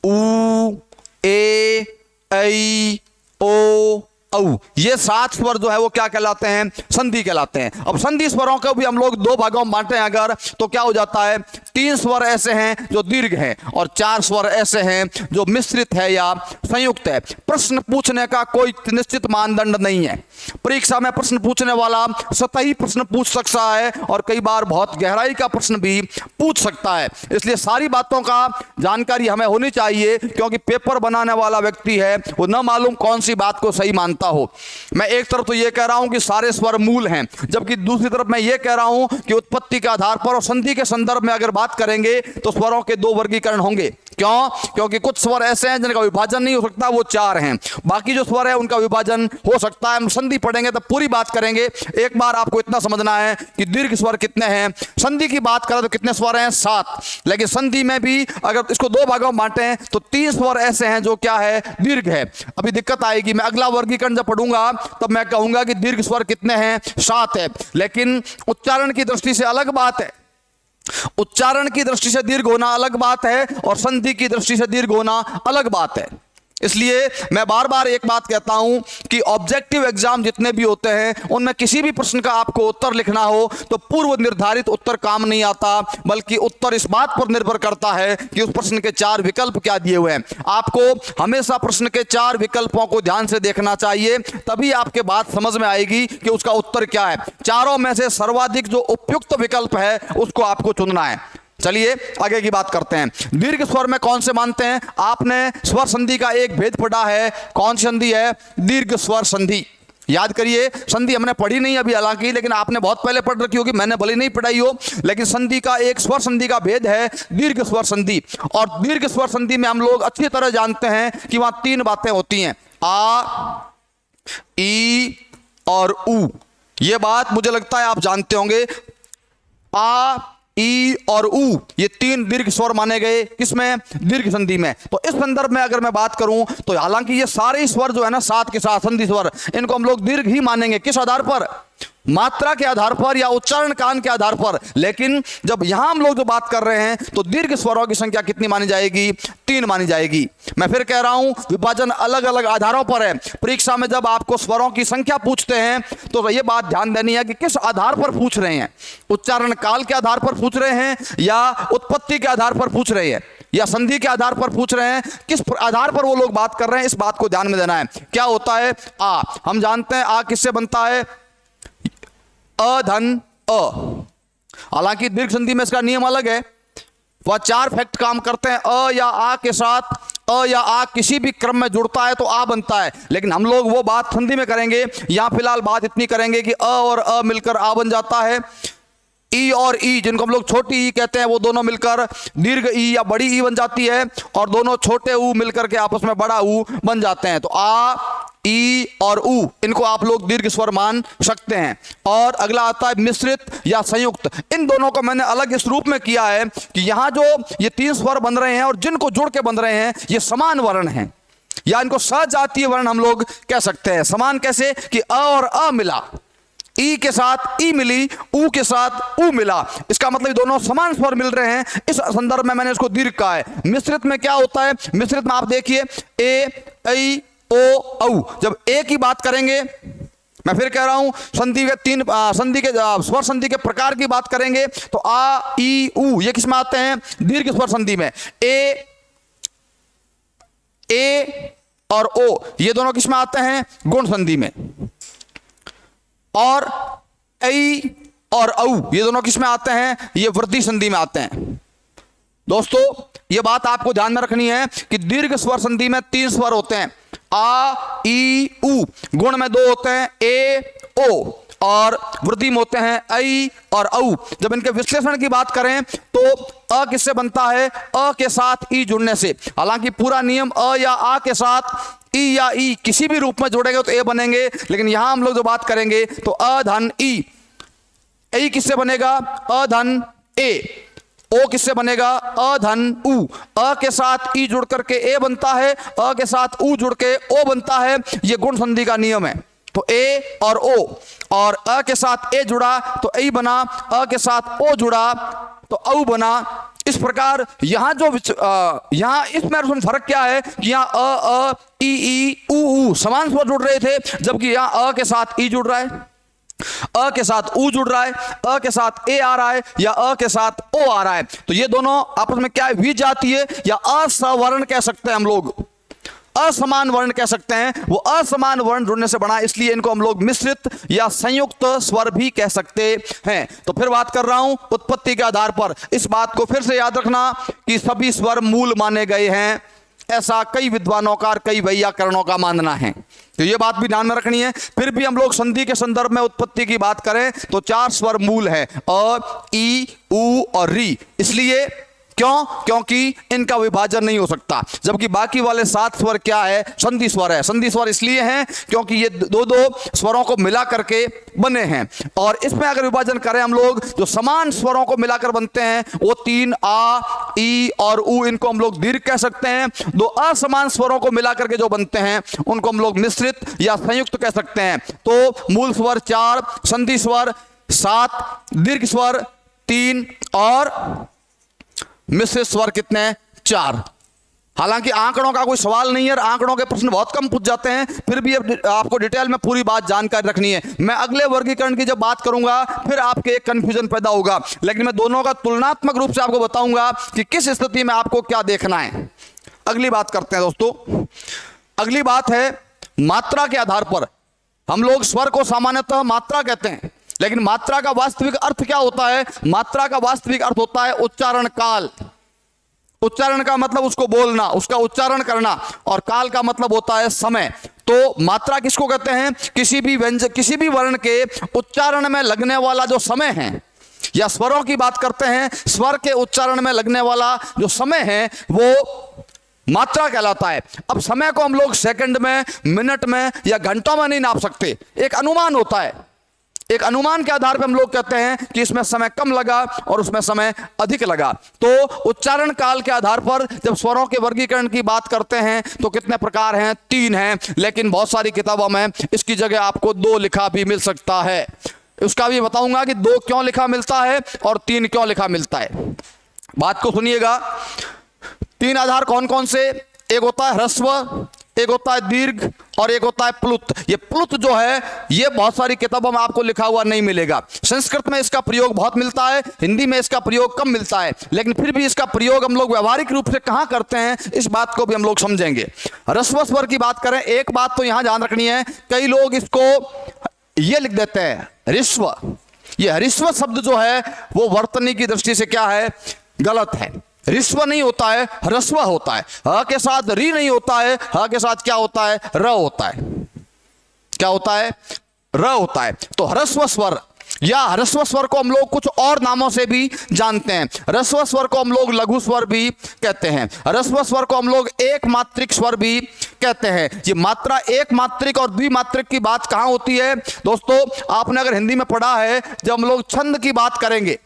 उ, ए, ऐ, ओ, औ, ये 7 स्वर जो है वो क्या कहलाते हैं, संधि कहलाते हैं। अब संधि स्वरों को भी हम लोग 2 भागों में बांटे हैं अगर, तो क्या हो जाता है, 3 स्वर ऐसे हैं जो दीर्घ हैं और 4 स्वर ऐसे हैं जो मिश्रित है या संयुक्त है। प्रश्न पूछने का कोई निश्चित मानदंड नहीं है। परीक्षा में प्रश्न पूछने वाला सतही प्रश्न पूछ सकता है और कई बार बहुत गहराई का प्रश्न भी पूछ सकता है। इसलिए सारी बातों का जानकारी हमें होनी चाहिए, क्योंकि पेपर बनाने वाला व्यक्ति है वो न मालूम कौन सी बात को सही मानता हो। मैं एक तरफ तो ये कह रहा हूं कि सारे स्वर मूल हैं, जबकि दूसरी तरफ मैं ये कह रहा हूं कि उत्पत्ति के आधार पर और संधि के संदर्भ में अगर बात करेंगे तो स्वरों के 2 वर्गीकरण होंगे। क्यों, क्योंकि कुछ स्वर ऐसे हैं जिनका विभाजन नहीं हो सकता, वो 4 हैं। बाकी जो स्वर है उनका विभाजन हो सकता है। हम संधि पढ़ेंगे तो पूरी बात करेंगे। एक बार आपको इतना समझना है कि दीर्घ स्वर कितने हैं। संधि की बात करें तो कितने स्वर हैं, 7। लेकिन संधि में भी अगर इसको 2 भागों में बांटे हैं तो 3 स्वर ऐसे हैं जो क्या है, दीर्घ है। अभी दिक्कत आएगी, मैं अगला वर्गीकरण जब पढ़ूंगा तब मैं कहूंगा कि दीर्घ स्वर कितने हैं, 7 है। लेकिन उच्चारण की दृष्टि से अलग बात है। उच्चारण की दृष्टि से दीर्घ होना अलग बात है और संधि की दृष्टि से दीर्घ होना अलग बात है। इसलिए मैं बार बार एक बात कहता हूं कि ऑब्जेक्टिव एग्जाम जितने भी होते हैं उनमें किसी भी प्रश्न का आपको उत्तर लिखना हो तो पूर्व निर्धारित उत्तर काम नहीं आता, बल्कि उत्तर इस बात पर निर्भर करता है कि उस प्रश्न के 4 विकल्प क्या दिए हुए हैं। आपको हमेशा प्रश्न के 4 विकल्पों को ध्यान से देखना चाहिए, तभी आपके बात समझ में आएगी कि उसका उत्तर क्या है। चारों में से सर्वाधिक जो उपयुक्त विकल्प है उसको आपको चुनना है। चलिए आगे की बात करते हैं। दीर्घ स्वर में कौन से मानते हैं, आपने स्वर संधि का एक भेद पढ़ा है। कौन सी संधि है, दीर्घ स्वर संधि। याद करिए, संधि हमने पढ़ी नहीं अभी हालांकि, लेकिन आपने बहुत पहले पढ़ रखी होगी, मैंने भले नहीं पढ़ाई हो, लेकिन संधि का एक स्वर संधि का भेद है दीर्घ स्वर संधि। और दीर्घ स्वर संधि में हम लोग अच्छी तरह जानते हैं कि वहां 3 बातें होती हैं, आ, ई और उ। ये बात मुझे लगता है आप जानते होंगे। आ, ई और उ, ये 3 दीर्घ स्वर माने गए किसमें, दीर्घ संधि में। तो इस संदर्भ में अगर मैं बात करूं तो हालांकि ये सारे स्वर जो है ना 7 के साथ संधि स्वर, इनको हम लोग दीर्घ ही मानेंगे। किस आधार पर, मात्रा के आधार पर या उच्चारण कान के आधार पर। लेकिन जब यहां हम लोग जो बात कर रहे हैं तो दीर्घ स्वरों की संख्या कितनी मानी जाएगी, 3 मानी जाएगी। मैं फिर कह रहा हूं विभाजन अलग अलग आधारों पर है। परीक्षा में जब आपको स्वरों की संख्या पूछते हैं तो यह बात ध्यान देनी है कि किस आधार पर पूछ रहे हैं। उच्चारण काल के आधार पर पूछ रहे हैं या उत्पत्ति के आधार पर पूछ रहे हैं या संधि के आधार पर पूछ रहे हैं, किस आधार पर वो लोग बात कर रहे हैं, इस बात को ध्यान में देना है। क्या होता है आ, हम जानते हैं आ किससे बनता है, अ धन अ। हालांकि दीर्घ संधि में इसका नियम अलग है, वह 4 फैक्ट काम करते हैं। अ या आ के साथ, अ या आ किसी भी क्रम में जुड़ता है तो आ बनता है। लेकिन हम लोग वो बात संधि में करेंगे, यहां फिलहाल बात इतनी करेंगे कि अ और अ मिलकर आ बन जाता है। ई और ई, जिनको हम लोग छोटी ई कहते हैं, वो दोनों मिलकर दीर्घ ई या बड़ी ई बन जाती है और दोनों छोटे ऊ मिलकर के आपस में बड़ा ऊ बन जाते हैं। तो आ, ई और ऊ, इनको आप लोग दीर्घ स्वर मान सकते हैं। और अगला आता है मिश्रित या संयुक्त। इन दोनों को मैंने अलग इस रूप में किया है कि यहां जो ये 3 स्वर बन रहे हैं और जिनको जुड़ के बन रहे हैं ये समान वर्ण हैं, या इनको सजातीय वर्ण हम लोग कह सकते हैं। समान कैसे कि अ और अ मिला, ई के साथ ई मिली, ऊ के साथ ऊ मिला, इसका मतलब दोनों समान स्वर मिल रहे हैं। इस संदर्भ में मैंने इसको दीर्घ कहा है। मिश्रित में क्या होता है, मिश्रित में आप देखिए ए, ऐ, ओ, औ। जब ए की बात करेंगे, मैं फिर कह रहा हूं संधि के 3 संधि के स्वर संधि के प्रकार की बात करेंगे तो आ, ई, ऊ ये किसमें आते हैं, दीर्घ स्वर संधि में। ए और ओ ये दोनों किसमें आते हैं, गुण संधि में। और ऐ और औ ये दोनों किसमें आते हैं, ये वृद्धि संधि में आते हैं। दोस्तों ये बात आपको ध्यान में रखनी है कि दीर्घ स्वर संधि में 3 स्वर होते हैं, आ, ई, ऊ। गुण में 2 होते हैं, ए, ओ। और वृद्धि में होते हैं ऐ और औ। जब इनके विश्लेषण की बात करें तो अ किससे बनता है, अ के साथ ई जुड़ने से। हालांकि पूरा नियम अ या आ के साथ ई या ई किसी भी रूप में जोड़ेंगे तो ए बनेंगे, लेकिन यहां हम लोग जो बात करेंगे तो अ धन ई, ए किससे बनेगा? अ धन ए। ओ किससे बनेगा? अ धन उ। अ के साथ ई जुड़ करके ए बनता है, अ के साथ उ जुड़ के ओ बनता है। ये गुण संधि का नियम है। तो ए और ओ, और अ के साथ ए जुड़ा तो ए बना, अ के साथ ओ जुड़ा तो औ बना। इस प्रकार यहां जो यहां इसमें फर्क क्या है कि यहां अ ई उ समान स्वर जुड़ रहे थे, जबकि यहां अ के साथ ई जुड़ रहा है, अ के साथ उ जुड़ रहा है, अ के साथ ए आ रहा है, या अ के साथ ओ आ रहा है। तो ये दोनों आपस में क्या है? विजातीय या असवर्ण कह सकते हैं हम लोग, असमान वर्ण कह सकते हैं। वो असमान वर्ण जुड़ने से बना, इसलिए इनको हम लोग मिश्रित या संयुक्त स्वर भी कह सकते हैं। तो फिर बात कर रहा हूं उत्पत्ति के आधार पर। इस बात को फिर से याद रखना कि सभी स्वर मूल माने गए हैं, ऐसा कई विद्वानों का और कई वैयाकरणों का मानना है। तो ये बात भी ध्यान में रखनी है। फिर भी हम लोग संधि के संदर्भ में उत्पत्ति की बात करें तो 4 स्वर मूल है, अ ई उ और री। इसलिए क्यों? क्योंकि इनका विभाजन नहीं हो सकता, जबकि बाकी वाले 7 स्वर क्या है? संधि स्वर है। संधि स्वर इसलिए हैं क्योंकि ये दो स्वरों को मिला करके बने हैं। और इसमें अगर विभाजन करें हम लोग, जो समान स्वरों को मिलाकर बनते हैं वो 3 आ, ई और उ, इनको हम लोग दीर्घ कह सकते हैं। 2 असमान स्वरों को मिलाकर के जो बनते हैं उनको हम लोग मिश्रित या संयुक्त कह सकते हैं। तो मूल स्वर 4, संधि स्वर 7, दीर्घ स्वर 3 और मिश्रित स्वर कितने? 4। हालांकि आंकड़ों का कोई सवाल नहीं है, आंकड़ों के प्रश्न बहुत कम पूछ जाते हैं, फिर भी आपको डिटेल में पूरी बात जानकारी रखनी है। मैं अगले वर्गीकरण की जब बात करूंगा फिर आपके एक कंफ्यूजन पैदा होगा, लेकिन मैं दोनों का तुलनात्मक रूप से आपको बताऊंगा कि किस स्थिति में आपको क्या देखना है। अगली बात करते हैं दोस्तों। अगली बात है मात्रा के आधार पर। हम लोग स्वर को सामान्यतः मात्रा कहते हैं, लेकिन मात्रा का वास्तविक अर्थ क्या होता है? मात्रा का वास्तविक अर्थ होता है उच्चारण काल। उच्चारण का मतलब उसको बोलना, उसका उच्चारण करना, और काल का मतलब होता है समय। तो मात्रा किसको कहते हैं? किसी भी व्यंजन, किसी भी वर्ण के उच्चारण में लगने वाला जो समय है, या स्वरों की बात करते हैं, स्वर के उच्चारण में लगने वाला जो समय है वो मात्रा कहलाता है। अब समय को हम लोग सेकंड में, मिनट में या घंटों में नहीं नाप सकते, एक अनुमान होता है। एक अनुमान के आधार पर हम लोग कहते हैं कि इसमें समय कम लगा और उसमें समय अधिक लगा। तो उच्चारण काल के आधार पर जब स्वरों के वर्गीकरण की बात करते हैं तो कितने प्रकार हैं? 3 हैं, लेकिन बहुत सारी किताबों में इसकी जगह आपको 2 लिखा भी मिल सकता है। उसका भी बताऊंगा कि 2 क्यों लिखा मिलता है और 3 क्यों लिखा मिलता है। बात को सुनिएगा। 3 आधार कौन कौन से? एक होता है ह्रस्व, एक होता है दीर्घ और एक होता है प्लुत। ये प्लुत जो है ये बहुत सारी किताबों में आपको लिखा हुआ नहीं मिलेगा। संस्कृत में इसका प्रयोग बहुत मिलता है, हिंदी में इसका प्रयोग कम मिलता है, लेकिन फिर भी इसका प्रयोग हम लोग व्यवहारिक रूप से कहाँ करते हैं इस बात को भी हम लोग समझेंगे। ह्रस्व स्वर की बात करें, एक बात तो यहां ध्यान रखनी है, कई लोग इसको ये लिख देते हैं ह्रिस्व। ये ह्रिस्व शब्द जो है वो वर्तनी की दृष्टि से क्या है? गलत है। ह्रिस्व नहीं होता है, ह्रस्व होता है। ह के साथ री नहीं होता है, ह के साथ क्या होता है? र होता है। क्या होता है? र होता है। तो ह्रस्व स्वर या ह्रस्व स्वर को हम लोग कुछ और नामों से भी जानते हैं। ह्रस्व स्वर को हम लोग लघु स्वर भी कहते हैं। ह्रस्व स्वर को हम लोग एक मात्रिक स्वर भी कहते हैं। ये मात्रा एक मात्रिक और द्विमात्रिक की बात कहां होती है दोस्तों? आपने अगर हिंदी में पढ़ा है, जब हम लोग छंद की बात करेंगे,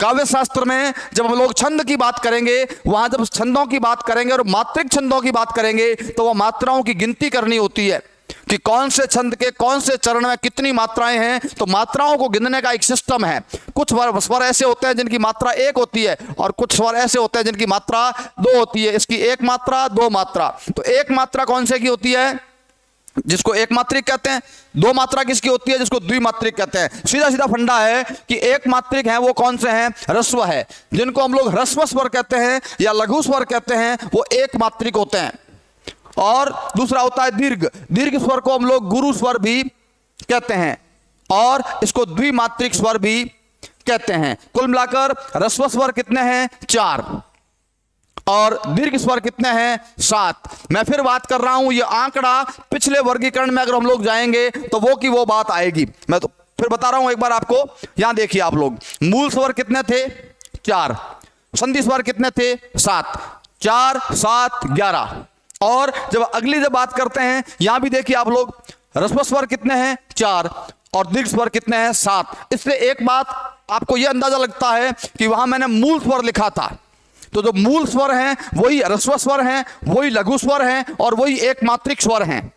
काव्य शास्त्र में जब हम लोग छंद की बात करेंगे, वहां जब छंदों की बात करेंगे और मात्रिक छंदों की बात करेंगे तो वह मात्राओं की गिनती करनी होती है कि कौन से छंद के कौन से चरण में कितनी मात्राएं हैं। तो मात्राओं को गिनने का एक सिस्टम है। कुछ स्वर ऐसे होते हैं जिनकी मात्रा 1 होती है और कुछ स्वर ऐसे होते हैं जिनकी मात्रा 2 होती है। इसकी 1 मात्रा 2 मात्रा। तो 1 मात्रा कौन से की होती है? जिसको एक मात्रिक कहते हैं। 2 मात्रा किसकी होती है? जिसको द्विमात्रिक कहते हैं। सीधा सीधा फंडा है कि एक मात्रिक है वो कौन से हैं? ह्रस्व है। जिनको हम लोग ह्रस्व स्वर कहते हैं या लघु स्वर कहते हैं वो एक मात्रिक होते हैं। और दूसरा होता है दीर्घ। दीर्घ स्वर को हम लोग गुरु स्वर भी कहते हैं और इसको द्विमात्रिक स्वर भी कहते हैं। कुल मिलाकर ह्रस्व स्वर कितने हैं? 4 और दीर्घ स्वर कितने हैं? 7। मैं फिर बात कर रहा हूं, ये आंकड़ा पिछले वर्गीकरण में अगर हम लोग जाएंगे तो वो की वो बात आएगी। मैं तो फिर बता रहा हूं एक बार आपको। यहां देखिए आप लोग, मूल स्वर कितने थे? 4। संधि स्वर कितने थे? 7। 4 7 11। और जब अगली जब बात करते हैं, यहां भी देखिए आप लोग, ह्रस्व स्वर कितने हैं 4 और दीर्घ स्वर कितने हैं 7। इससे एक बात आपको यह अंदाजा लगता है कि वहां मैंने मूल स्वर लिखा था, तो जो मूल स्वर हैं वही ह्रस्व स्वर हैं, वही लघु स्वर हैं और वही एक मात्रिक स्वर हैं।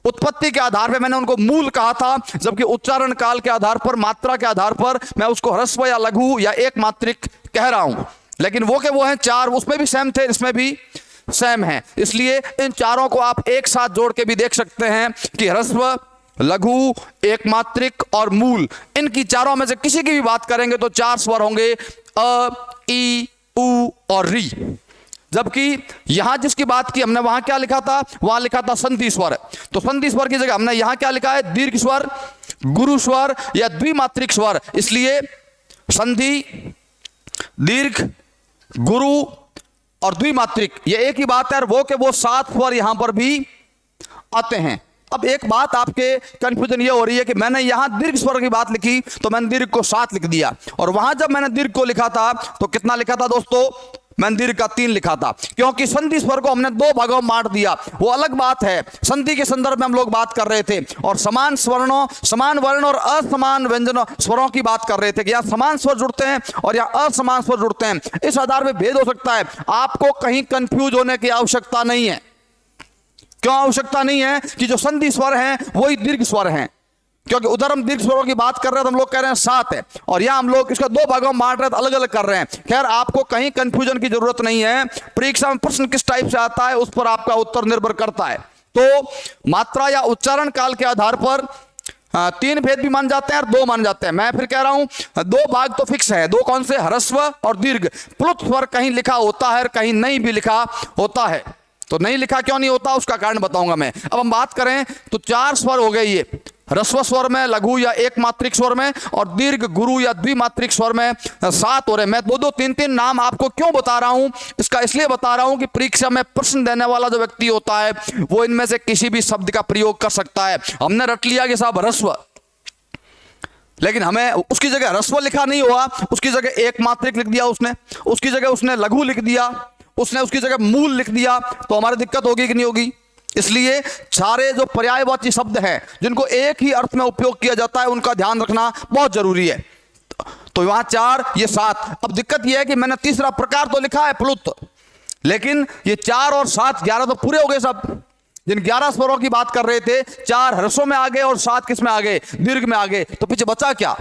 उत्पत्ति के आधार पर मैंने उनको मूल कहा था, जबकि उच्चारण काल के आधार पर, मात्रा के आधार पर मैं उसको ह्रस्व या लघु या एक मात्रिक कह रहा हूं। लेकिन वो के वो हैं 4, उसमें भी सेम थे, इसमें भी सेम है। इसलिए इन चारों को आप एक साथ जोड़ के भी देख सकते हैं कि ह्रस्व, लघु, एक मात्रिक और मूल, इनकी चारों में से किसी की भी बात करेंगे तो 4 स्वर होंगे, अ, ई, उ और री। जबकि यहां जिसकी बात की हमने, वहां क्या लिखा था, वहां लिखा था संधि स्वर। तो संधि स्वर की जगह हमने यहां क्या लिखा है, दीर्घ स्वर, गुरु स्वर या द्विमात्रिक स्वर। इसलिए संधि, दीर्घ, गुरु और द्विमात्रिक, ये एक ही बात है। और वो के वो 7 स्वर यहां पर भी आते हैं। अब एक बात आपके कंफ्यूजन ये हो रही है कि मैंने यहां दीर्घ स्वर की बात लिखी तो मैंने दीर्घ को 7 लिख दिया, और वहां जब मैंने दीर्घ को लिखा था तो कितना लिखा था दोस्तों, मैंने दीर्घ का 3 लिखा था, क्योंकि संधि स्वर को हमने 2 भागों में बांट दिया। वो अलग बात है, संधि के संदर्भ में हम लोग बात कर रहे थे, और समान स्वर्णों, समान वर्ण और असमान व्यंजनों स्वरों की बात कर रहे थे कि यहाँ समान स्वर जुड़ते हैं और यहाँ असमान स्वर जुड़ते हैं। इस आधार पर भेद हो सकता है, आपको कहीं कंफ्यूज होने की आवश्यकता नहीं है। क्यों आवश्यकता नहीं है? कि जो संधि स्वर हैं वही दीर्घ स्वर हैं, क्योंकि उधर हम दीर्घ स्वरों की बात कर रहे हैं तो हम लोग कह रहे हैं 7 है, और यहां हम लोग इसका 2 भागों में बांट रहे हैं तो अलग अलग कर रहे हैं। खैर, आपको कहीं कंफ्यूजन की जरूरत नहीं है। परीक्षा में प्रश्न किस टाइप से आता है उस पर आपका उत्तर निर्भर करता है। तो मात्रा या उच्चारण काल के आधार पर 3 भेद भी मान जाते हैं और 2 मान जाते हैं। मैं फिर कह रहा हूं 2 भाग तो फिक्स है। 2 कौन से? ह्रस्व और दीर्घ। प्लुत स्वर कहीं लिखा होता है, कहीं नहीं भी लिखा होता है। तो नहीं लिखा क्यों नहीं होता, उसका कारण बताऊंगा मैं। अब हम बात करें तो 4 स्वर हो गए, ये ह्रस्व स्वर में, लघु या एक मात्रिक स्वर में, और दीर्घ, गुरु या द्विमात्रिक स्वर में 7 हो रहे। मैं 2-2, 3-3 नाम आपको क्यों बता रहा हूं, इसका इसलिए बता रहा हूं कि परीक्षा में प्रश्न देने वाला जो व्यक्ति होता है वो इनमें से किसी भी शब्द का प्रयोग कर सकता है। हमने रट लिया कि साहब ह्रस्व, लेकिन हमें उसकी जगह ह्रस्व लिखा नहीं हुआ, उसकी जगह एक मात्रिक लिख दिया उसने, उसकी जगह उसने लघु लिख दिया, उसने उसकी जगह मूल लिख दिया, तो हमारी दिक्कत होगी कि नहीं होगी। इसलिए सारे जो पर्यायवाची शब्द हैं जिनको एक ही अर्थ में उपयोग किया जाता है उनका ध्यान रखना बहुत जरूरी है। तो वहां 4, ये 7। अब दिक्कत यह है कि मैंने तीसरा प्रकार तो लिखा है प्लुत, लेकिन ये 4 और 7, 11 तो पूरे हो गए सब। जिन 11 स्वरों की बात कर रहे थे, 4 ह्रस्व में आ गए और 7 किस में आ गए, दीर्घ में आ गए। तो पीछे बचा क्या?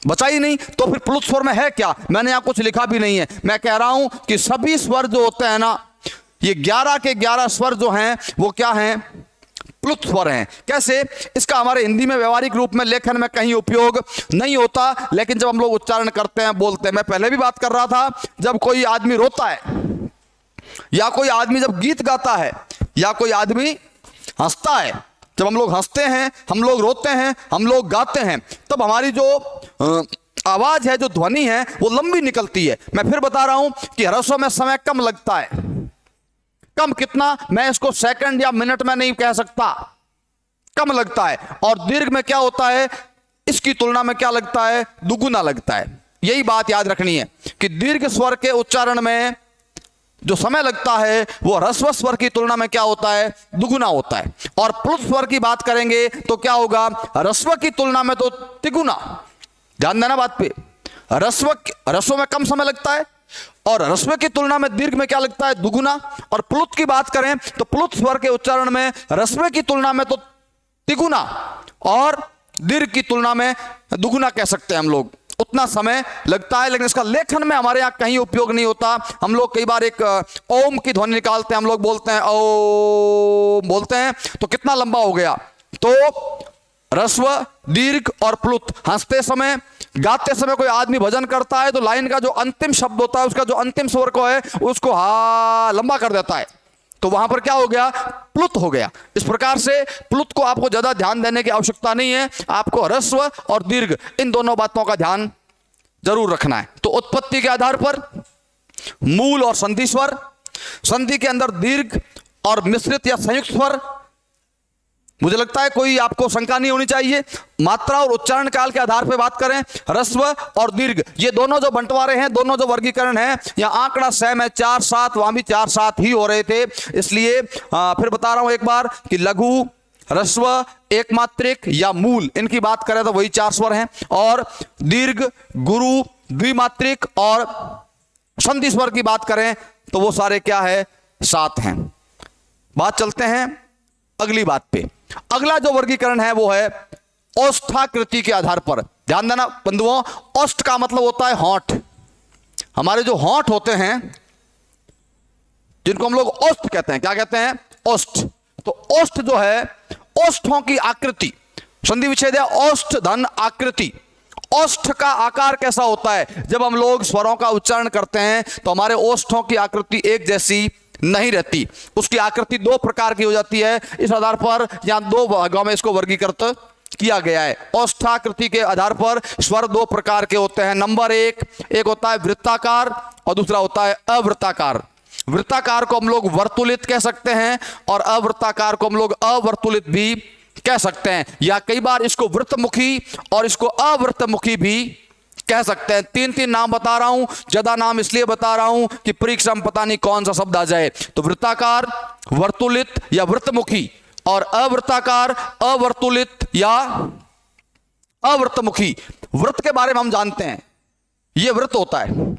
बचा ही नहीं। तो फिर प्लुत स्वर में है क्या? मैंने यहां कुछ लिखा भी नहीं है। मैं कह रहा हूं कि सभी स्वर जो होते हैं ना, ये 11 के 11 स्वर जो हैं वो क्या हैं? प्लुत स्वर हैं। कैसे? इसका हमारे हिंदी में व्यवहारिक रूप में लेखन में कहीं उपयोग नहीं होता, लेकिन जब हम लोग उच्चारण करते हैं, बोलते हैं, मैं पहले भी बात कर रहा था, जब कोई आदमी रोता है, या कोई आदमी जब गीत गाता है, या कोई आदमी हंसता है, जब हम लोग हंसते हैं, हम लोग रोते हैं, हम लोग गाते हैं, तब हमारी जो आवाज है, जो ध्वनि है, वो लंबी निकलती है। मैं फिर बता रहा हूं कि ह्रस्व में समय कम लगता है। कम कितना? मैं इसको सेकंड या मिनट में नहीं कह सकता, कम लगता है। और दीर्घ में क्या होता है, इसकी तुलना में क्या लगता है? दुगुना लगता है। यही बात याद रखनी है कि दीर्घ स्वर के उच्चारण में जो समय लगता है वो ह्रस्व स्वर की तुलना में क्या होता है? दुगुना होता है। और प्लुत स्वर की बात करेंगे तो क्या होगा? ह्रस्व की तुलना में तो तिगुना। ध्यान देना बात पे। ह्रस्व में कम समय लगता है और ह्रस्व की तुलना में दीर्घ में क्या लगता है? दुगुना। और प्लुत की बात करें तो प्लुत स्वर के उच्चारण में ह्रस्व की तुलना में तो तिगुना और दीर्घ की तुलना में दुगुना कह सकते हैं हम लोग। उतना समय लगता है, लेकिन इसका लेखन में हमारे यहाँ कहीं उपयोग नहीं होता। हम लोग कई बार एक ओम की ध्वनि निकालते हैं, हम लोग बोलते हैं ओम, बोलते हैं तो कितना लंबा हो गया। तो ह्रस्व, दीर्घ और प्लुत। हंसते समय, गाते समय कोई आदमी भजन करता है तो लाइन का जो अंतिम शब्द होता है, उसका जो अंतिम स्वर को है उसको हा लंबा कर देता है, तो वहां पर क्या हो गया? प्लुत हो गया। इस प्रकार से प्लुत को आपको ज्यादा ध्यान देने की आवश्यकता नहीं है। आपको ह्रस्व और दीर्घ इन दोनों बातों का ध्यान जरूर रखना है। तो उत्पत्ति के आधार पर मूल और संधि स्वर, संधि के अंदर दीर्घ और मिश्रित या संयुक्त स्वर, मुझे लगता है कोई आपको शंका नहीं होनी चाहिए। मात्रा और उच्चारण काल के आधार पर बात करें, ह्रस्व और दीर्घ, ये दोनों जो बंटवारे हैं, दोनों जो वर्गीकरण है, यहाँ आंकड़ा सेम है 4 7, वहां भी 4 7 ही हो रहे थे। इसलिए फिर बता रहा हूं एक बार कि लघु, ह्रस्व, एक मात्रिक या मूल, इनकी बात करें तो वही 4 स्वर हैं। और दीर्घ, गुरु, द्विमात्रिक और संधि स्वर की बात करें तो वो सारे क्या है, 7 हैं। बात चलते हैं अगली बात पे। अगला जो वर्गीकरण है वो है औष्ठाकृति के आधार पर। ध्यान देना बंधुओं, औष्ठ का मतलब होता है होंठ। हमारे जो होंठ होते हैं जिनको हम लोग औष्ठ कहते हैं, क्या कहते हैं, औष्ठ। तो औष्ठ जो है, औष्ठों की आकृति, संधि विच्छेद है औष्ठ धन आकृति। औष्ठ का आकार कैसा होता है, जब हम लोग स्वरों का उच्चारण करते हैं तो हमारे ओष्ठों की आकृति एक जैसी नहीं रहती, उसकी आकृति 2 प्रकार की हो जाती है। इस आधार पर यहां 2 भागों में इसको वर्गीकृत किया गया है। औष्ठाकृति के आधार पर स्वर 2 प्रकार के होते हैं। नंबर 1, एक होता है वृत्ताकार और दूसरा होता है अवृत्ताकार। वृत्ताकार को हम लोग वर्तुलित कह सकते हैं और अवृत्ताकार को हम लोग अवर्तुलित भी कह सकते हैं, या कई बार इसको वृत्तमुखी और इसको अवृत्तमुखी भी कह सकते हैं। 3 नाम बता रहा हूं, ज्यादा नाम इसलिए बता रहा हूं कि परीक्षा में पता नहीं कौन सा शब्द आ जाए। तो वृत्ताकार, वर्तुलित या वृत्तमुखी, और अवृत्ताकार, अवर्तुलित या अवृत्तमुखी। वृत्त के बारे में हम जानते हैं, यह वृत्त होता है।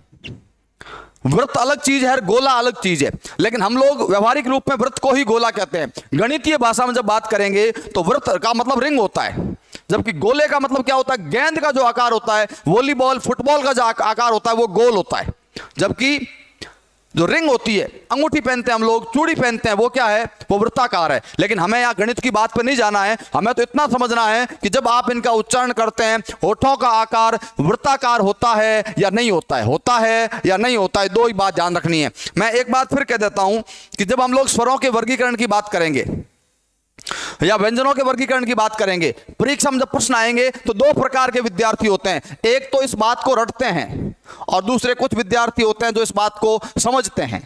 वृत्त अलग चीज है, गोला अलग चीज है, लेकिन हम लोग व्यवहारिक रूप में वृत्त को ही गोला कहते हैं। गणितीय भाषा में जब बात करेंगे तो वृत्त का मतलब रिंग होता है, जबकि गोले का मतलब क्या होता है, गेंद का जो आकार होता है, वॉलीबॉल, फुटबॉल का जो आकार होता है वो गोल होता है। जबकि जो रिंग होती है, अंगूठी पहनते हैं हम लोग, चूड़ी पहनते हैं, वो क्या है, वो वृत्ताकार है। लेकिन हमें यहाँ गणित की बात पे नहीं जाना है, हमें तो इतना समझना है कि जब आप इनका उच्चारण करते हैं, होठों का आकार वृत्ताकार होता है या नहीं होता है, होता है या नहीं होता है, 2 ही बात ध्यान रखनी है। मैं एक बात फिर कह देता हूं कि जब हम लोग स्वरों के वर्गीकरण की बात करेंगे या व्यंजनों के वर्गीकरण की बात करेंगे, परीक्षा में जब प्रश्न आएंगे तो 2 प्रकार के विद्यार्थी होते हैं। एक तो इस बात को रटते हैं और दूसरे कुछ विद्यार्थी होते हैं जो इस बात को समझते हैं।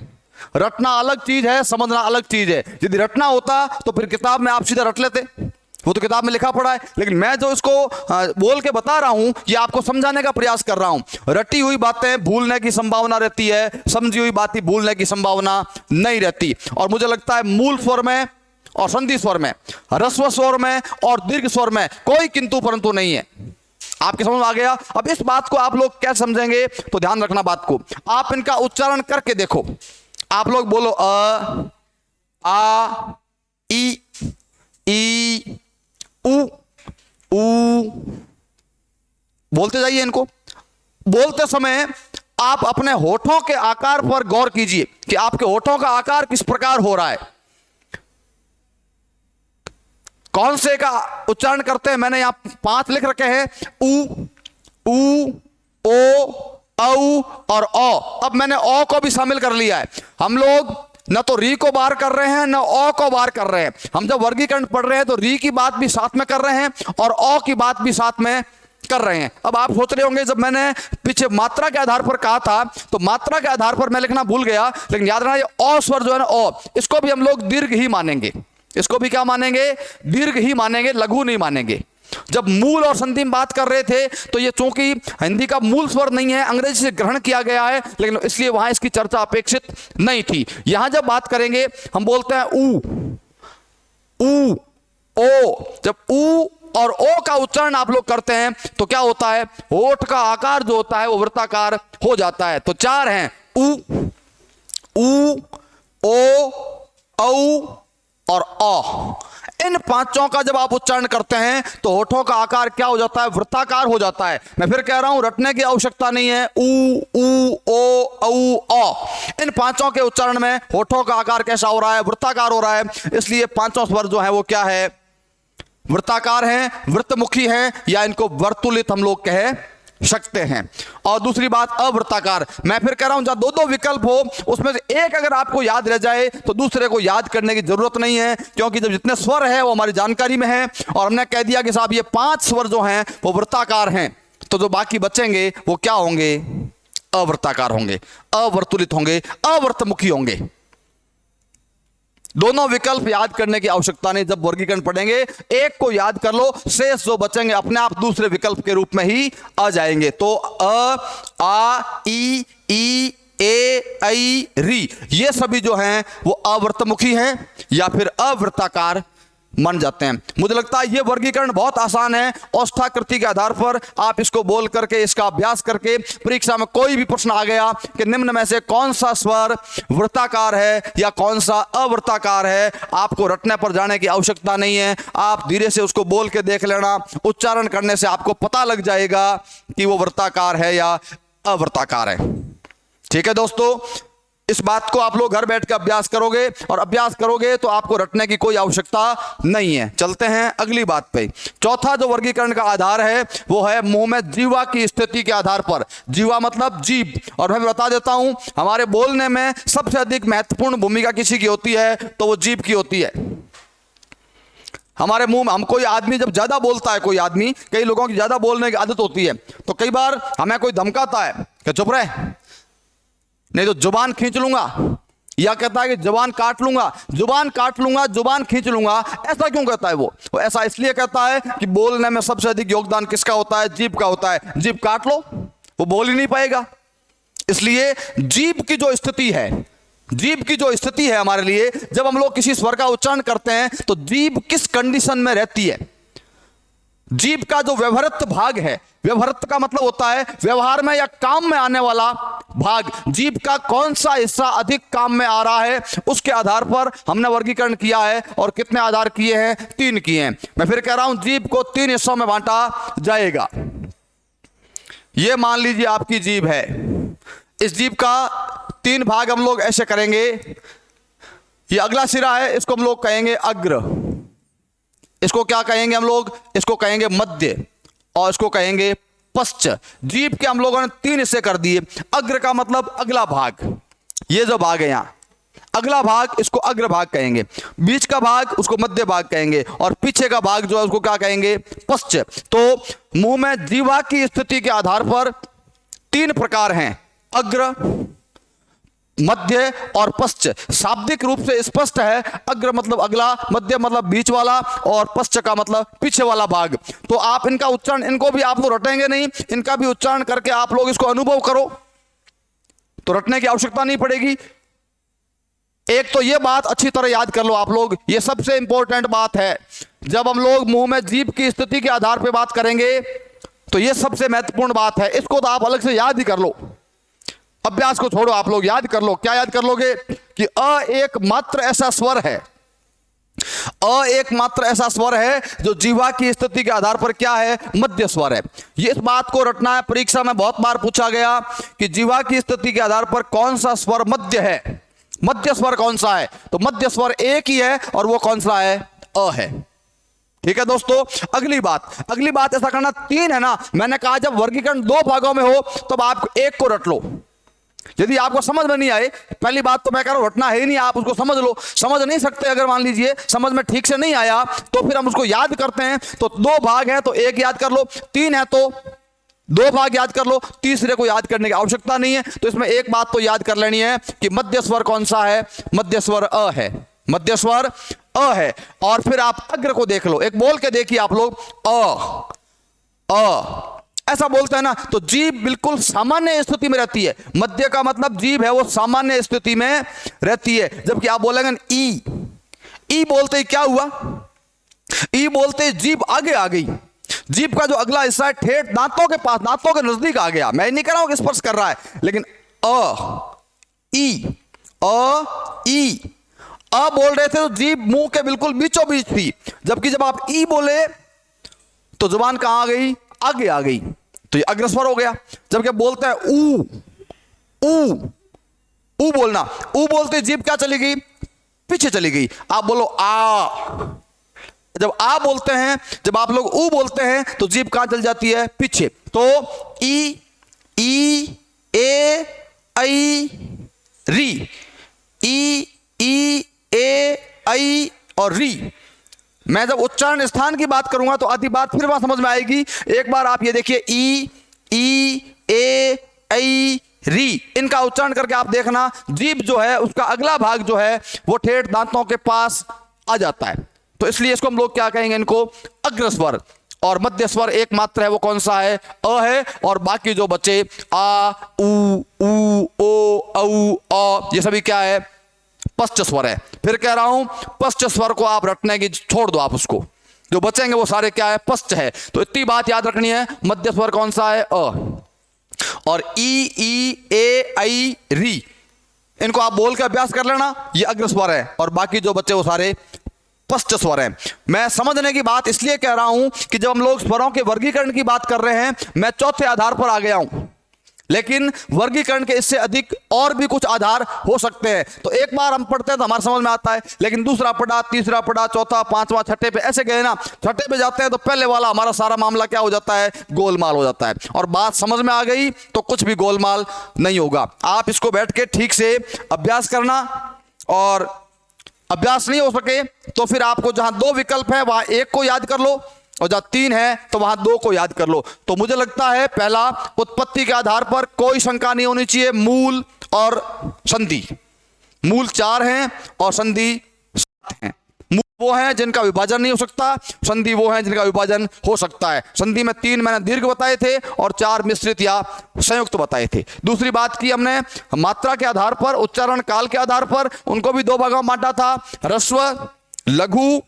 रटना अलग चीज है, समझना अलग चीज है। यदि रटना होता तो फिर किताब में आप सीधा रट लेते, वो तो किताब में लिखा पड़ा है। लेकिन मैं जो इसको बोल के बता रहा हूं, ये आपको समझाने का प्रयास कर रहा हूं। रटी हुई बातें भूलने की संभावना रहती है, समझी हुई बातें भूलने की संभावना नहीं रहती। और मुझे लगता है मूल स्वर में और संधि स्वर में, ह्रस्व स्वर में और दीर्घ स्वर में कोई किंतु परंतु नहीं है। आपके समझ में आ गया? अब इस बात को आप लोग क्या समझेंगे, तो ध्यान रखना बात को। आप इनका उच्चारण करके देखो। आप लोग बोलो अ, आ, ई, उ, बोलते जाइए इनको। बोलते समय आप अपने होठों के आकार पर गौर कीजिए कि आपके होठों का आकार किस प्रकार हो रहा है, कौन से का उच्चारण करते हैं। मैंने यहां 5 लिख रखे हैं, उ, ओ, औ और औ। अब मैंने औ को भी शामिल कर लिया है। हम लोग न तो री को बाहर कर रहे हैं न औ को बाहर कर रहे हैं। हम जब वर्गीकरण पढ़ रहे हैं तो री की बात भी साथ में कर रहे हैं और औ की बात भी साथ में कर रहे हैं। अब आप सोच रहे होंगे, जब मैंने पीछे मात्रा के आधार पर कहा था तो मात्रा के आधार पर मैं लिखना भूल गया, लेकिन याद रखना ये औ स्वर जो है ना, औ, इसको भी हम लोग दीर्घ ही मानेंगे। इसको भी क्या मानेंगे, दीर्घ ही मानेंगे, लघु नहीं मानेंगे। जब मूल और संधि में बात कर रहे थे तो ये चूंकि हिंदी का मूल स्वर नहीं है, अंग्रेजी से ग्रहण किया गया है, लेकिन इसलिए वहां इसकी चर्चा अपेक्षित नहीं थी। यहां जब बात करेंगे हम बोलते हैं ऊ, ओ। जब ऊ और ओ का उच्चारण आप लोग करते हैं तो क्या होता है, होठ का आकार जो होता है वो वृत्ताकार हो जाता है। तो 4 हैं, ऊ, ओ, औ और अ। इन 5 का जब आप उच्चारण करते हैं तो होठों का आकार क्या हो जाता है, वृत्ताकार हो जाता है। मैं फिर कह रहा हूं, रटने की आवश्यकता नहीं है। ऊ, ओ, औ, अ। इन 5 के उच्चारण में होठों का आकार कैसा हो रहा है, वृत्ताकार हो रहा है। इसलिए 5 स्वर जो है वो क्या है, वृत्ताकार हैं, वृत्तमुखी हैं, या इनको वर्तुलित हम लोग कह सकते हैं। और दूसरी बात अवृत्ताकार। मैं फिर कह रहा हूं, जहां 2 विकल्प हो उसमें से एक अगर आपको याद रह जाए तो दूसरे को याद करने की जरूरत नहीं है, क्योंकि जब जितने स्वर है वो हमारी जानकारी में है और हमने कह दिया कि साहब ये 5 स्वर जो हैं वो वृत्ताकार हैं, तो जो बाकी बचेंगे वो क्या होंगे, अवृत्ताकार होंगे, अवर्तुलित होंगे, अवर्तमुखी होंगे। दोनों विकल्प याद करने की आवश्यकता नहीं। जब वर्गीकरण पढ़ेंगे एक को याद कर लो, शेष जो बचेंगे अपने आप दूसरे विकल्प के रूप में ही आ जाएंगे। तो अ, आ, ई, ए, ऐ, री, ये सभी जो हैं वो अवर्तमुखी हैं या फिर अवृत्ताकार मान जाते हैं। मुझे लगता है ये वर्गीकरण बहुत आसान है। औष्ठाकृति के आधार पर आप इसको बोल करके, इसका अभ्यास करके, परीक्षा में कोई भी प्रश्न आ गया कि निम्न में से कौन सा स्वर वृत्ताकार है या कौन सा अवृत्ताकार है, आपको रटने पर जाने की आवश्यकता नहीं है। आप धीरे से उसको बोल के देख लेना, उच्चारण करने से आपको पता लग जाएगा कि वो वृत्ताकार है या अवृत्ताकार है। ठीक है दोस्तों, इस बात को आप लोग घर बैठ कर अभ्यास करोगे और अभ्यास करोगे तो आपको रटने की कोई आवश्यकता नहीं है। चलते हैं अगली बात पे। चौथा जो वर्गीकरण का आधार है वो है मुंह में जीवा की स्थिति के आधार पर। जीवा मतलब जीभ। और मैं बता देता हूं, हमारे बोलने में सबसे अधिक महत्वपूर्ण भूमिका किसी की होती है तो वो जीभ की होती है। हमारे मुंह में, हम कोई आदमी जब ज्यादा बोलता है, कोई आदमी, कई लोगों की ज्यादा बोलने की आदत होती है, तो कई बार हमें कोई धमकाता है कि चुप रहे, नहीं तो जुबान खींच लूंगा, या कहता है कि जुबान काट लूंगा, जुबान काट लूंगा, जुबान खींच लूंगा। ऐसा क्यों कहता है वो ऐसा इसलिए कहता है कि बोलने में सबसे अधिक योगदान किसका होता है? जीभ का होता है। जीभ काट लो, वो बोल ही नहीं पाएगा। इसलिए जीभ की जो स्थिति है, जीभ की जो स्थिति है हमारे लिए, जब हम लोग किसी स्वर का उच्चारण करते हैं तो जीभ किस कंडीशन में रहती है। जीभ का जो व्यवहृत भाग है, व्यवहृत का मतलब होता है व्यवहार में या काम में आने वाला भाग, जीभ का कौन सा हिस्सा अधिक काम में आ रहा है, उसके आधार पर हमने वर्गीकरण किया है। और कितने आधार किए हैं? 3 किए हैं। मैं फिर कह रहा हूं, जीभ को 3 हिस्सों में बांटा जाएगा। यह मान लीजिए आपकी जीभ है, इस जीभ का 3 भाग हम लोग ऐसे करेंगे। ये अगला सिरा है, इसको हम लोग कहेंगे अग्र, इसको क्या कहेंगे हम लोग? इसको कहेंगे मध्य, और इसको कहेंगे पश्च। जीभ के हम लोगों ने 3 हिस्से कर दिए। अग्र का मतलब अगला भाग, ये जो भाग है यहां अगला भाग, इसको अग्र भाग कहेंगे। बीच का भाग उसको मध्य भाग कहेंगे, और पीछे का भाग जो है उसको क्या कहेंगे? पश्च। तो मुंह में जीवा की स्थिति के आधार पर 3 प्रकार हैं, अग्र, मध्य और पश्च। शाब्दिक रूप से स्पष्ट है, अग्र मतलब अगला, मध्य मतलब बीच वाला, और पश्च का मतलब पीछे वाला भाग। तो आप इनका उच्चारण, इनको भी आप लोग रटेंगे नहीं, इनका भी उच्चारण करके आप लोग इसको अनुभव करो, तो रटने की आवश्यकता नहीं पड़ेगी। एक तो ये बात अच्छी तरह याद कर लो आप लोग, ये सबसे इंपॉर्टेंट बात है। जब हम लोग मुंह में जीभ की स्थिति के आधार पर बात करेंगे तो ये सबसे महत्वपूर्ण बात है। इसको तो आप अलग से याद ही कर लो, अभ्यास को छोड़ो, आप लोग याद कर लो। क्या याद कर लोगे? कि अ एकमात्र ऐसा स्वर है, अ एकमात्र ऐसा स्वर है जो जीवा की स्थिति के आधार पर क्या है? मध्य स्वर है। ये इस बात को रटना है, परीक्षा में बहुत बार पूछा गया कि जीवा की स्थिति के आधार पर कौन सा स्वर मध्य है, मध्य स्वर कौन सा है? तो मध्य स्वर एक ही है, और वो कौन सा है? अ है। ठीक है दोस्तों, अगली बात ऐसा करना 3 है ना। मैंने कहा जब वर्गीकरण 2 भागों में हो तब आप एक को रट लो। यदि आपको समझ में नहीं आए, पहली बात तो मैं कह रहा हूं रटना है ही नहीं, आप उसको समझ लो। समझ नहीं सकते, अगर मान लीजिए समझ में ठीक से नहीं आया तो फिर हम उसको याद करते हैं। तो 2 भाग है तो 1 याद कर लो, 3 है तो 2 भाग याद कर लो, तीसरे को याद करने की आवश्यकता नहीं है। तो इसमें एक बात तो याद कर लेनी है कि मध्य स्वर कौन सा है? मध्य स्वर अ है, मध्य स्वर अ है। और फिर आप अग्र को देख लो, एक बोल के देखिए आप लोग, अ ऐसा बोलते हैं ना, तो जीभ बिल्कुल सामान्य स्थिति में रहती है। मध्य का मतलब जीभ है वो सामान्य स्थिति में रहती है। जबकि आप बोलेंगे ई बोलते ही क्या हुआ? ई बोलते ही जीभ आगे आ गई। जीभ का जो अगला हिस्सा है ठेठ दांतों के पास, दांतों के नजदीक आ गया। मैं नहीं कह रहा हूं कि स्पर्श कर रहा है, लेकिन अ बोल रहे थे तो जीभ मुंह के बिल्कुल बीचों बीच थी। जबकि जब आप ई बोले तो जुबान कहां आ गई? आगे आ गई, तो ये अग्रस्वर हो गया। जबकि बोलते हैं ऊ बोलना, ऊ बोलते जीभ क्या चली गई? पीछे चली गई। आप बोलो आ, जब आ बोलते हैं, जब आप लोग ऊ बोलते हैं तो जीभ कहां चल जाती है? पीछे। तो ई ए ऐ री, ई ए ऐ और री। मैं जब उच्चारण स्थान की बात करूंगा तो आधी बात फिर वहां समझ में आएगी। एक बार आप ये देखिए, ई ए ऐ री, इनका उच्चारण करके आप देखना, जीभ जो है उसका अगला भाग जो है वो ठेठ दांतों के पास आ जाता है, तो इसलिए इसको हम लोग क्या कहेंगे, इनको अग्रस्वर। और मध्य स्वर एकमात्र है, वो कौन सा है, अ है, और बाकी जो बचे आ, उ, ओ, औ, अ, ये सभी क्या है, पश्च स्वर है। फिर कह रहा हूं पश्च स्वर को आप रटने की छोड़ दो, आप उसको, जो बचेंगे वो सारे क्या है, पश्च है। तो इतनी बात याद रखनी है, मध्य स्वर कौन सा है, अ। और ई, ए, ऐ, री, इनको आप बोल के अभ्यास कर लेना, ये अग्र स्वर है, और बाकी जो बच्चे वो सारे पश्च स्वर हैं। मैं समझने की बात इसलिए कह रहा हूं कि जब हम लोग स्वरों के वर्गीकरण की बात कर रहे हैं, मैं चौथे आधार पर आ गया हूं, लेकिन वर्गीकरण के इससे अधिक और भी कुछ आधार हो सकते हैं। तो एक बार हम पढ़ते हैं तो हमारे समझ में आता है, लेकिन दूसरा पढ़ा, तीसरा पढ़ा, चौथा, पांचवा, छठे पे ऐसे गए ना, छठे पे जाते हैं तो पहले वाला हमारा सारा मामला क्या हो जाता है, गोलमाल हो जाता है। और बात समझ में आ गई तो कुछ भी गोलमाल नहीं होगा। आप इसको बैठ के ठीक से अभ्यास करना, और अभ्यास नहीं हो सके तो फिर आपको जहां दो विकल्प है वहां एक को याद कर लो, और जहां तीन है तो वहां दो को याद कर लो। तो मुझे लगता है पहला, उत्पत्ति के आधार पर कोई शंका नहीं होनी चाहिए, मूल और संधि। मूल 4 हैं और संधि 7 हैं। मूल वो हैं जिनका विभाजन नहीं हो सकता, संधि वो हैं जिनका विभाजन हो सकता है। संधि में 3 मैंने दीर्घ बताए थे और 4 मिश्रित या संयुक्त बताए थे। दूसरी बात की हमने मात्रा के आधार पर, उच्चारण काल के आधार पर, उनको भी 2 भागों में बांटा था, ह्रस्व, लघु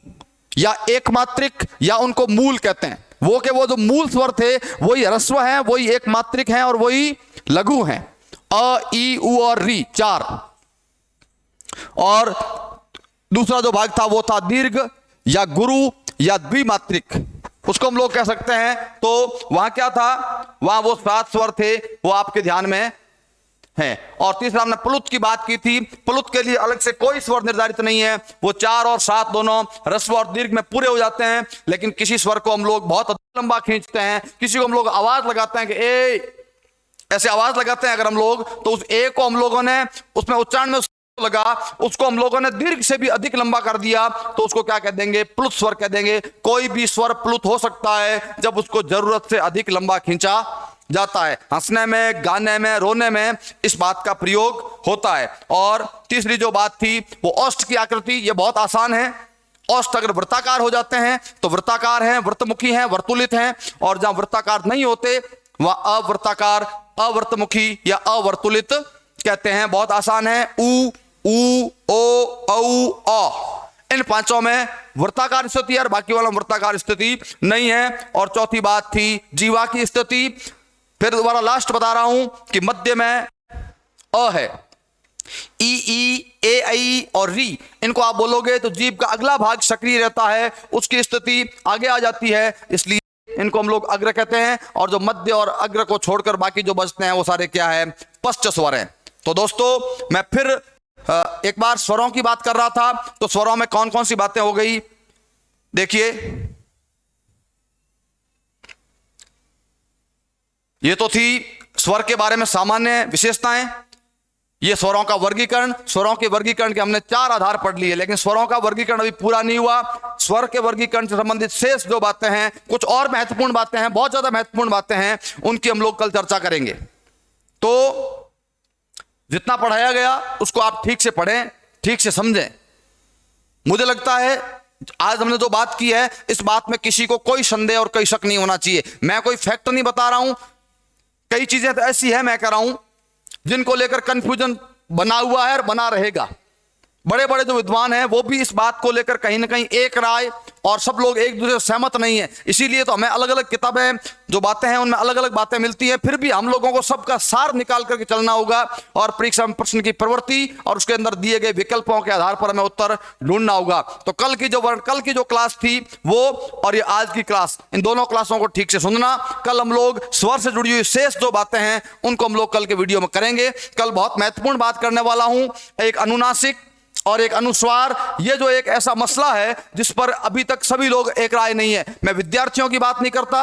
या एकमात्रिक, या उनको मूल कहते हैं। वो जो मूल स्वर थे वही ह्रस्व हैं, वही एकमात्रिक हैं और वही लघु हैं। अ, ई, उ और री 4। और दूसरा जो भाग था वो था दीर्घ या गुरु या द्विमात्रिक, उसको हम लोग कह सकते हैं। तो वहां क्या था, वहां वो 7 स्वर थे, वो आपके ध्यान में है। और तीसरा हमने प्लुत की बात की थी। प्लुत के लिए अलग से कोई स्वर निर्धारित नहीं है, वो 4 और 7 दोनों ह्रस्व और दीर्घ में पूरे हो जाते हैं। लेकिन किसी स्वर को हम लोग बहुत लंबा खींचते हैं, किसी को हम लोग आवाज लगाते हैं कि ए, ऐसे आवाज लगाते हैं अगर हम लोग, तो उस ए को हम लोगों ने उसमें उच्चारण में लगा, उसको हम लोगों ने दीर्घ से भी अधिक लंबा कर दिया, तो उसको क्या कह देंगे, प्लुत स्वर कह देंगे। कोई भी स्वर प्लुत हो सकता है जब उसको जरूरत से अधिक लंबा खींचा जाता है। हंसने में, गाने में, रोने में इस बात का प्रयोग होता है। और तीसरी जो बात थी वो औष्ठ की आकृति, ये बहुत आसान है। औष्ठ अगर वृत्ताकार हो जाते हैं तो वृत्ताकार हैं, वृत्तमुखी हैं, वर्तुलित हैं, और जहां वृत्ताकार नहीं होते वहां अवृत्ताकार, अवर्तमुखी या अवर्तुलित कहते हैं। बहुत आसान है। उ, ओ, औ, अ, इन 5 में वृत्ताकार स्थिति है और बाकी वाला वृत्ताकार स्थिति नहीं है। और चौथी बात थी जीवा की स्थिति। फिर दोबारा लास्ट बता रहा हूं कि मध्य में अ है, ई, ए, ऐ और री, इनको आप बोलोगे तो जीभ का अगला भाग सक्रिय रहता है, उसकी स्थिति आगे आ जाती है, इसलिए इनको हम लोग अग्र कहते हैं। और जो मध्य और अग्र को छोड़कर बाकी जो बचते हैं वो सारे क्या है, पश्च स्वर हैं। तो दोस्तों मैं फिर एक बार स्वरों की बात कर रहा था, तो स्वरों में कौन कौन सी बातें हो गई देखिए। ये तो थी स्वर के बारे में सामान्य विशेषताएं, ये स्वरों का वर्गीकरण। स्वरों के वर्गीकरण के हमने 4 आधार पढ़ लिए, लेकिन स्वरों का वर्गीकरण अभी पूरा नहीं हुआ। स्वर के वर्गीकरण से संबंधित शेष जो बातें हैं, कुछ और महत्वपूर्ण बातें हैं, बहुत ज्यादा महत्वपूर्ण बातें हैं, उनकी हम लोग कल चर्चा करेंगे। तो जितना पढ़ाया गया उसको आप ठीक से पढ़ें, ठीक से समझें। मुझे लगता है आज हमने जो बात की है, इस बात में किसी को कोई संदेह और कोई शक नहीं होना चाहिए। मैं कोई फैक्ट नहीं बता रहा हूं, कई चीजें तो ऐसी है मैं कह रहा हूं जिनको लेकर कंफ्यूजन बना हुआ है और बना रहेगा। बड़े बड़े जो विद्वान हैं वो भी इस बात को लेकर कहीं ना कहीं एक राय, और सब लोग एक दूसरे से सहमत नहीं है। इसीलिए तो हमें अलग अलग किताबें जो बातें हैं उनमें अलग अलग बातें मिलती हैं। फिर भी हम लोगों को सबका सार निकाल करके चलना होगा, और परीक्षा में प्रश्न की प्रवृत्ति और उसके अंदर दिए गए विकल्पों के आधार पर हमें उत्तर ढूंढना होगा। तो कल की जो क्लास थी वो और ये आज की क्लास, इन दोनों क्लासों को ठीक से सुनना। कल हम लोग स्वर से जुड़ी हुई शेष जो बातें हैं उनको हम लोग कल के वीडियो में करेंगे। कल बहुत महत्वपूर्ण बात करने वाला हूं, एक अनुनासिक और एक अनुस्वार। ये जो एक ऐसा मसला है जिस पर अभी तक सभी लोग एक राय नहीं है। मैं विद्यार्थियों की बात नहीं करता,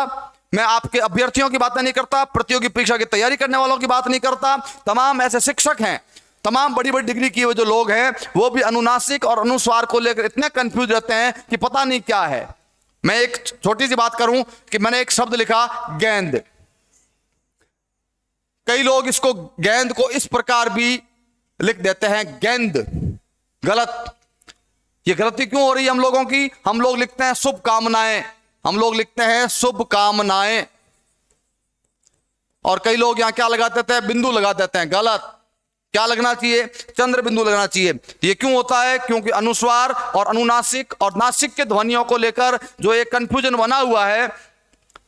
मैं आपके अभ्यर्थियों की बातें नहीं करता, प्रतियोगी परीक्षा की तैयारी करने वालों की बात नहीं करता। तमाम ऐसे शिक्षक हैं, तमाम बड़ी बड़ी डिग्री किए हुए जो लोग हैं, वो भी अनुनासिक और अनुस्वार को लेकर इतने कंफ्यूज रहते हैं कि पता नहीं क्या है। मैं एक छोटी सी बात करूं कि मैंने एक शब्द लिखा गेंद। कई लोग इसको गेंद को इस प्रकार भी लिख देते हैं गेंद, गलत। ये गलती क्यों हो रही है हम लोगों की? हम लोग लिखते हैं शुभ कामनाएं, हम लोग लिखते हैं शुभ कामनाएं, और कई लोग यहां क्या लगा देते हैं? बिंदु लगा देते हैं, गलत। क्या लगना चाहिए? चंद्र बिंदु लगना चाहिए। ये क्यों होता है? क्योंकि अनुस्वार और अनुनासिक और नासिक के ध्वनियों को लेकर जो एक कंफ्यूजन बना हुआ है,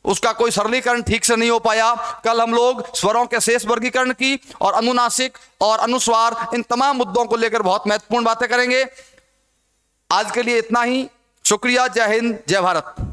उसका कोई सरलीकरण ठीक से नहीं हो पाया। कल हम लोग स्वरों के शेष वर्गीकरण की और अनुनासिक और अनुस्वार, इन तमाम मुद्दों को लेकर बहुत महत्वपूर्ण बातें करेंगे। आज के लिए इतना ही। शुक्रिया। जय हिंद, जय भारत।